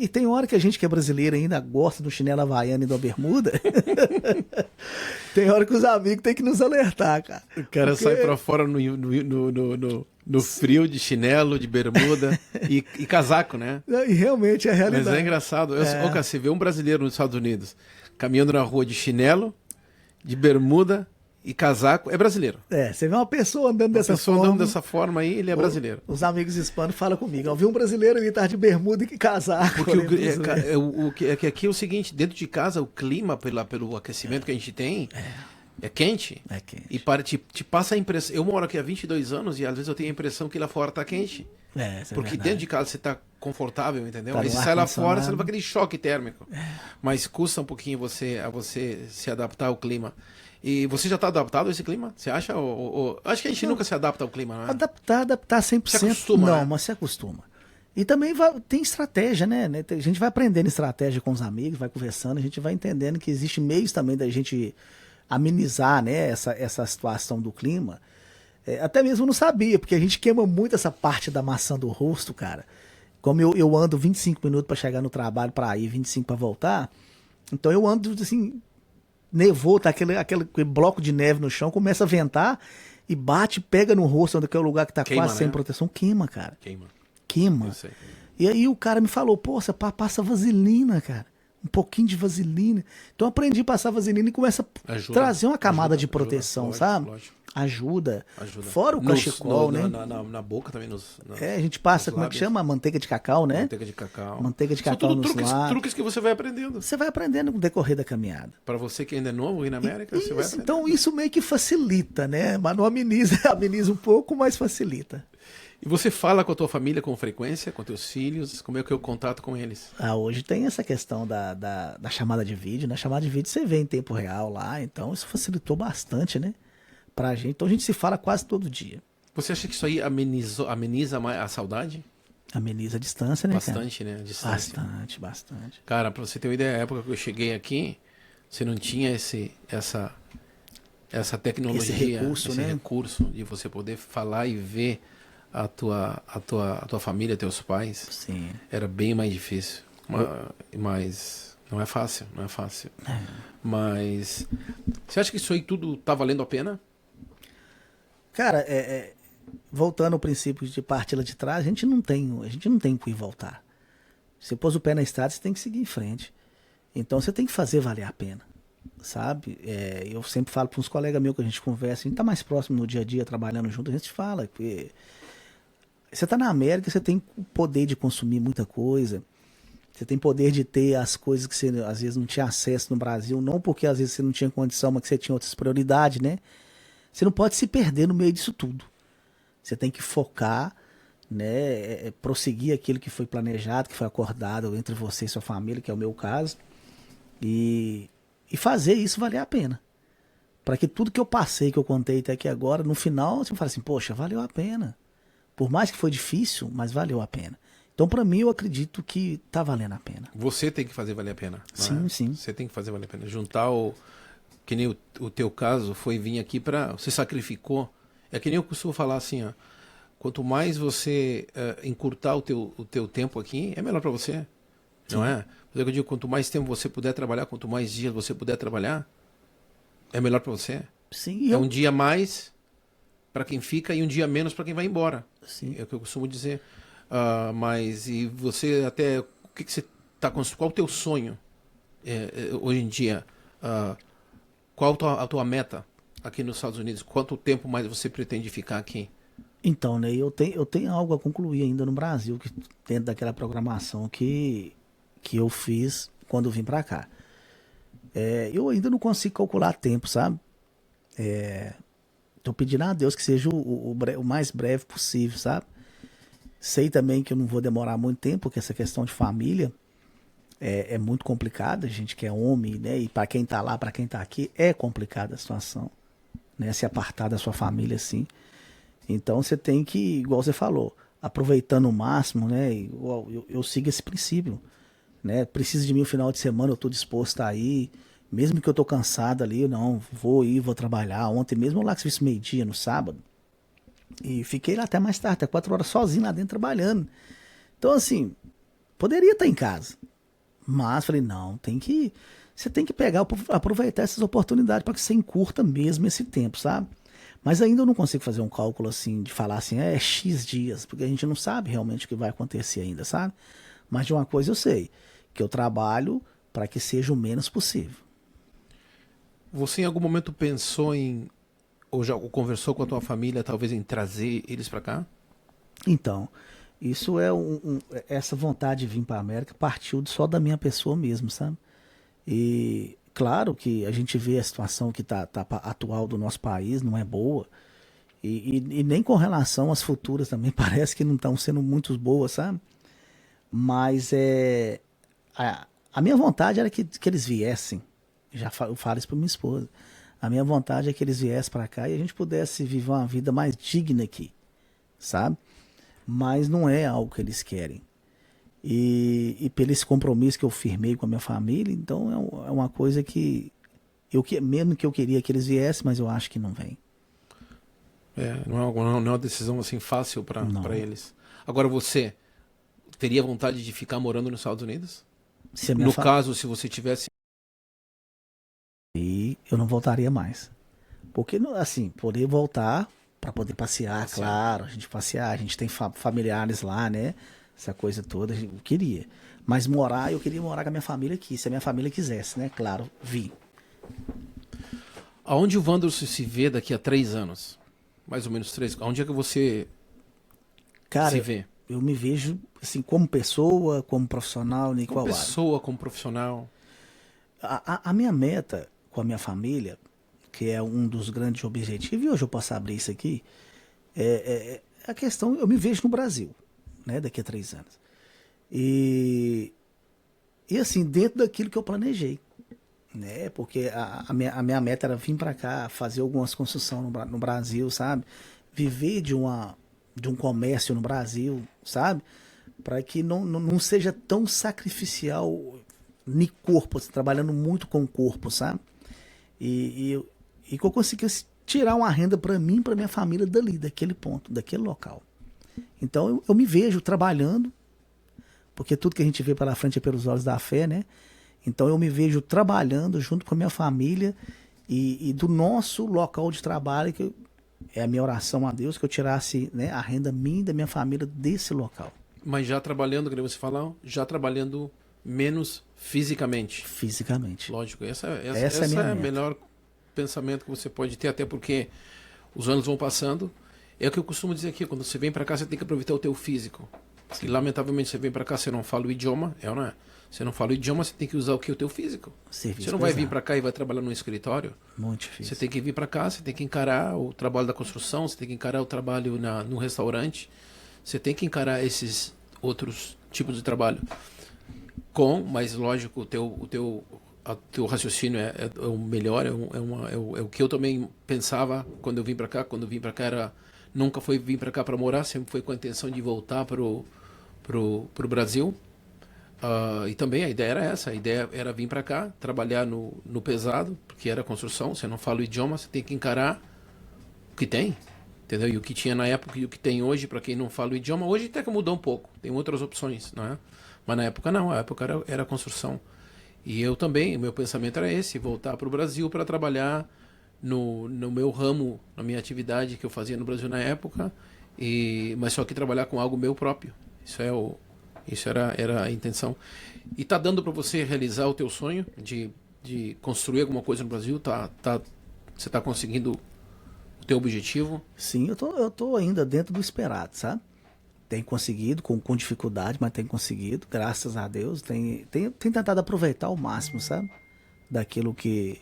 Speaker 2: E tem hora que a gente que é brasileiro ainda gosta do chinelo havaiano e da bermuda. Tem hora que os amigos têm que nos alertar, cara.
Speaker 1: O cara sai pra fora no frio de chinelo, de bermuda e casaco, né?
Speaker 2: E realmente é a realidade.
Speaker 1: Mas é engraçado. Cara, você vê um brasileiro nos Estados Unidos caminhando na rua de chinelo, de bermuda e casaco, é brasileiro.
Speaker 2: Você vê uma pessoa andando dessa forma.
Speaker 1: Andando dessa forma aí, ele é brasileiro.
Speaker 2: Os amigos hispanos falam comigo. Eu vi um brasileiro ali tá de bermuda e casaco.
Speaker 1: Porque aqui é o seguinte, dentro de casa, o clima, pelo aquecimento que a gente tem, é quente.
Speaker 2: É quente.
Speaker 1: E te passa a impressão. Eu moro aqui há 22 anos e às vezes eu tenho a impressão que lá fora tá quente. Porque dentro de casa você tá confortável, entendeu? Aí você sai lá fora, você leva aquele choque térmico. Mas custa um pouquinho a você se adaptar ao clima. E você já está adaptado a esse clima? Você acha? Acho que a gente nunca se adapta ao clima, não é?
Speaker 2: Adaptar 100%.
Speaker 1: Se acostuma,
Speaker 2: não,
Speaker 1: né?
Speaker 2: mas se acostuma. E também tem estratégia, né? A gente vai aprendendo estratégia com os amigos, vai conversando, a gente vai entendendo que existe meios também da gente amenizar, né, essa situação do clima. Até mesmo eu não sabia, porque a gente queima muito essa parte da maçã do rosto, cara. Como eu ando 25 minutos para chegar no trabalho, para ir 25 para voltar, então eu ando assim... Nevou, tá aquele bloco de neve no chão, começa a ventar e bate, pega no rosto, onde é o lugar que tá quase sem proteção, queima, cara. Queima.
Speaker 1: Eu sei.
Speaker 2: E aí o cara me falou, pô, você passa vaselina, cara. Um pouquinho de vaselina. Então eu aprendi a passar vaselina e começa a trazer uma camada de proteção,
Speaker 1: lógico,
Speaker 2: sabe?
Speaker 1: Lógico.
Speaker 2: Ajuda.
Speaker 1: Ajuda.
Speaker 2: Fora o cachecol, né?
Speaker 1: Na boca também,
Speaker 2: A gente passa, como é que chama? Manteiga de cacau, né?
Speaker 1: Manteiga de cacau.
Speaker 2: Manteiga de
Speaker 1: São
Speaker 2: cacau
Speaker 1: tudo
Speaker 2: nos
Speaker 1: truques,
Speaker 2: lábios.
Speaker 1: truques que você vai aprendendo.
Speaker 2: Você vai aprendendo no decorrer da caminhada.
Speaker 1: Para você que ainda é novo aí na América, você vai aprendendo.
Speaker 2: Então isso meio que facilita, né? Mas não ameniza, ameniza um pouco, mas facilita.
Speaker 1: E você fala com a tua família com frequência, com teus filhos? Como é que é o contato com eles?
Speaker 2: Hoje tem essa questão da chamada de vídeo. Na chamada de vídeo você vê em tempo real lá, então isso facilitou bastante, né? Pra gente. Então a gente se fala quase todo dia.
Speaker 1: Você acha que isso aí ameniza mais a saudade?
Speaker 2: Ameniza a distância, né,
Speaker 1: Bastante,
Speaker 2: cara?
Speaker 1: né? A distância.
Speaker 2: Bastante, bastante.
Speaker 1: Cara, pra você ter uma ideia, a época que eu cheguei aqui, você não tinha essa tecnologia,
Speaker 2: esse
Speaker 1: recurso de você poder falar e ver a tua família, teus pais.
Speaker 2: Sim.
Speaker 1: Era bem mais difícil. Mas não é fácil, não é fácil. Mas você acha que isso aí tudo tá valendo a pena?
Speaker 2: Cara, voltando ao princípio de partir lá de trás, a gente não tem por que voltar. Você pôs o pé na estrada, você tem que seguir em frente. Então você tem que fazer valer a pena, sabe? Eu sempre falo para uns colegas meus que a gente conversa, a gente tá mais próximo no dia a dia, trabalhando junto, a gente fala que você tá na América, você tem o poder de consumir muita coisa, você tem poder de ter as coisas que você às vezes não tinha acesso no Brasil, não porque às vezes você não tinha condição, mas que você tinha outras prioridades, né? Você não pode se perder no meio disso tudo. Você tem que focar, né, prosseguir aquilo que foi planejado, que foi acordado entre você e sua família, que é o meu caso, e fazer isso valer a pena. Para que tudo que eu passei, que eu contei até aqui agora, no final você fala assim, poxa, valeu a pena. Por mais que foi difícil, mas valeu a pena. Então, para mim, eu acredito que tá valendo a pena.
Speaker 1: Você tem que fazer valer a pena.
Speaker 2: Sim, sim.
Speaker 1: Você tem que fazer valer a pena. Juntar que nem o teu caso foi vir aqui para... Você sacrificou. É que nem eu costumo falar assim, ó. Quanto mais você encurtar o teu tempo aqui, é melhor para você. Sim. Não é? Eu digo, quanto mais tempo você puder trabalhar, quanto mais dias você puder trabalhar, é melhor para você.
Speaker 2: Sim.
Speaker 1: Um dia mais para quem fica e um dia menos para quem vai embora.
Speaker 2: Sim.
Speaker 1: É o que eu costumo dizer. Mas e você até... O que você tá com? Qual o teu sonho hoje em dia? Qual a tua meta aqui nos Estados Unidos? Quanto tempo mais você pretende ficar aqui?
Speaker 2: Então, né, eu tenho algo a concluir ainda no Brasil, que dentro daquela programação que eu fiz quando eu vim para cá. Eu ainda não consigo calcular tempo, sabe? Tô pedindo a Deus que seja o mais breve possível, sabe? Sei também que eu não vou demorar muito tempo, porque essa questão de família é muito complicada. A gente que é homem, né? E para quem tá lá, para quem tá aqui, é complicada a situação, né? Se apartar da sua família assim. Então você tem que, igual você falou, aproveitando o máximo, né? Eu sigo esse princípio, né? Precisa de mim no final de semana, eu tô disposto a ir. Mesmo que eu tô cansado ali, eu não vou ir, vou trabalhar. Ontem mesmo eu lá que fiz meio-dia no sábado. E fiquei lá até mais tarde, até 4 horas sozinho lá dentro trabalhando. Então assim, poderia estar em casa. Mas falei, não, você tem que pegar, aproveitar essas oportunidades para que você encurta mesmo esse tempo, sabe? Mas ainda eu não consigo fazer um cálculo assim, de falar assim, X dias, porque a gente não sabe realmente o que vai acontecer ainda, sabe? Mas de uma coisa eu sei, que eu trabalho para que seja o menos possível.
Speaker 1: Você em algum momento pensou ou já conversou com a tua família, talvez em trazer eles para cá?
Speaker 2: Então, isso essa vontade de vir para a América partiu só da minha pessoa mesmo, sabe? E claro que a gente vê a situação que tá atual do nosso país, não é boa. E nem com relação às futuras também parece que não estão sendo muito boas, sabe? Mas a minha vontade era que eles viessem. Eu falo isso para minha esposa. A minha vontade é que eles viessem para cá e a gente pudesse viver uma vida mais digna aqui, sabe? Mas não é algo que eles querem. E pelo esse compromisso que eu firmei com a minha família, então é uma coisa que mesmo que eu queria que eles viessem, mas eu acho que não vem.
Speaker 1: Não é uma decisão assim fácil para eles. Agora você teria vontade de ficar morando nos Estados Unidos? No caso, se você tivesse...
Speaker 2: E eu não voltaria mais. Porque, assim, poder voltar para poder passear, claro, a gente tem familiares lá, né? Essa coisa toda, eu queria. Mas eu queria morar com a minha família aqui, se a minha família quisesse, né? Claro, vi.
Speaker 1: Aonde o Wanderson se vê daqui a 3 anos? Mais ou menos 3. Aonde é que você
Speaker 2: Cara,
Speaker 1: se vê?
Speaker 2: eu me vejo assim como pessoa, como profissional, em
Speaker 1: Como
Speaker 2: qual área.
Speaker 1: pessoa, como profissional.
Speaker 2: A minha meta com a minha família, que é um dos grandes objetivos, e hoje eu posso abrir isso aqui, é a questão, eu me vejo no Brasil, né, daqui a 3 anos. E assim, dentro daquilo que eu planejei, né, porque a minha meta era vir para cá, fazer algumas construções no Brasil, sabe? Viver de um comércio no Brasil, sabe? Para que não seja tão sacrificial no corpo, assim, trabalhando muito com o corpo, sabe? E que eu conseguisse tirar uma renda para mim, para minha família dali, daquele ponto, daquele local. Então eu me vejo trabalhando, porque tudo que a gente vê pela frente é pelos olhos da fé, né? Então eu me vejo trabalhando junto com a minha família e do nosso local de trabalho, que é a minha oração a Deus, que eu tirasse, né, a renda minha e da minha família desse local.
Speaker 1: Mas já trabalhando, como você falou, já trabalhando menos fisicamente.
Speaker 2: Fisicamente.
Speaker 1: Lógico, essa
Speaker 2: Essa é a minha
Speaker 1: é o
Speaker 2: meta.
Speaker 1: melhor pensamento que você pode ter, até porque os anos vão passando. É o que eu costumo dizer aqui, quando você vem para cá, você tem que aproveitar o teu físico. E lamentavelmente você vem para cá, você não fala o idioma, é ou não é? Você não fala o idioma, você tem que usar o que? O teu físico.
Speaker 2: Serviço
Speaker 1: Você não vai vir
Speaker 2: pesado.
Speaker 1: para cá e vai trabalhar no escritório.
Speaker 2: Muito difícil.
Speaker 1: Você tem que vir para cá, você tem que encarar o trabalho da construção, você tem que encarar o trabalho no restaurante, você tem que encarar esses outros tipos de trabalho. Mas lógico, o teu raciocínio é o melhor, é o que eu também pensava quando eu vim para cá. Quando eu vim para cá, nunca foi vir para cá para morar, sempre foi com a intenção de voltar pro Brasil. E também a ideia era essa, a ideia era vir para cá, trabalhar no pesado, porque era construção, você não fala o idioma, você tem que encarar o que tem, entendeu? E o que tinha na época e o que tem hoje, para quem não fala o idioma, hoje até que mudou um pouco, tem outras opções, não é? Mas na época não, a época era construção. E eu também, o meu pensamento era esse, voltar para o Brasil para trabalhar no meu ramo, na minha atividade que eu fazia no Brasil na época, mas só que trabalhar com algo meu próprio. Isso era a intenção. E tá dando para você realizar o teu sonho de construir alguma coisa no Brasil? Você tá conseguindo o teu objetivo?
Speaker 2: Sim, eu tô ainda dentro do esperado, sabe? Tem conseguido, com dificuldade, mas tem conseguido, graças a Deus. Tem tentado aproveitar ao máximo, sabe? Daquilo que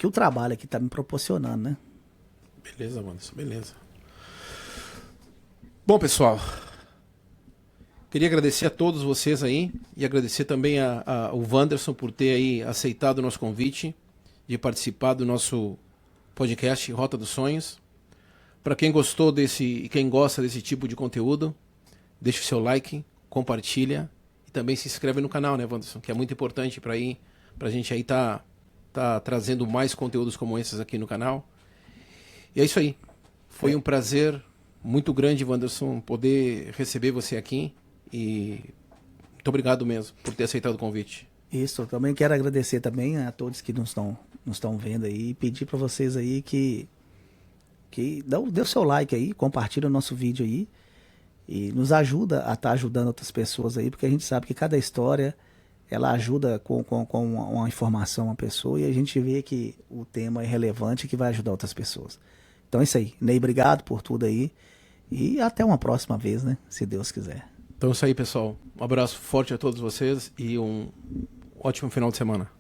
Speaker 2: o trabalho aqui tá me proporcionando, né?
Speaker 1: Beleza, mano, beleza. Bom, pessoal, queria agradecer a todos vocês aí e agradecer também ao Wanderson por ter aí aceitado o nosso convite de participar do nosso podcast Rota dos Sonhos. Para quem gostou e quem gosta desse tipo de conteúdo, deixa o seu like, compartilha e também se inscreve no canal, né, Wanderson? Que é muito importante para a gente aí tá trazendo mais conteúdos como esses aqui no canal. E é isso aí. Foi um prazer muito grande, Wanderson, poder receber você aqui. E muito obrigado mesmo por ter aceitado o convite.
Speaker 2: Isso, eu também quero agradecer também a todos que nos estão vendo aí e pedir para vocês aí que dê o seu like aí, compartilha o nosso vídeo aí e nos ajuda a estar ajudando outras pessoas aí, porque a gente sabe que cada história ela ajuda com uma informação a pessoa e a gente vê que o tema é relevante e que vai ajudar outras pessoas. Então é isso aí. Ney, obrigado por tudo aí e até uma próxima vez, né? Se Deus quiser.
Speaker 1: Então é isso aí, pessoal. Um abraço forte a todos vocês e um ótimo final de semana.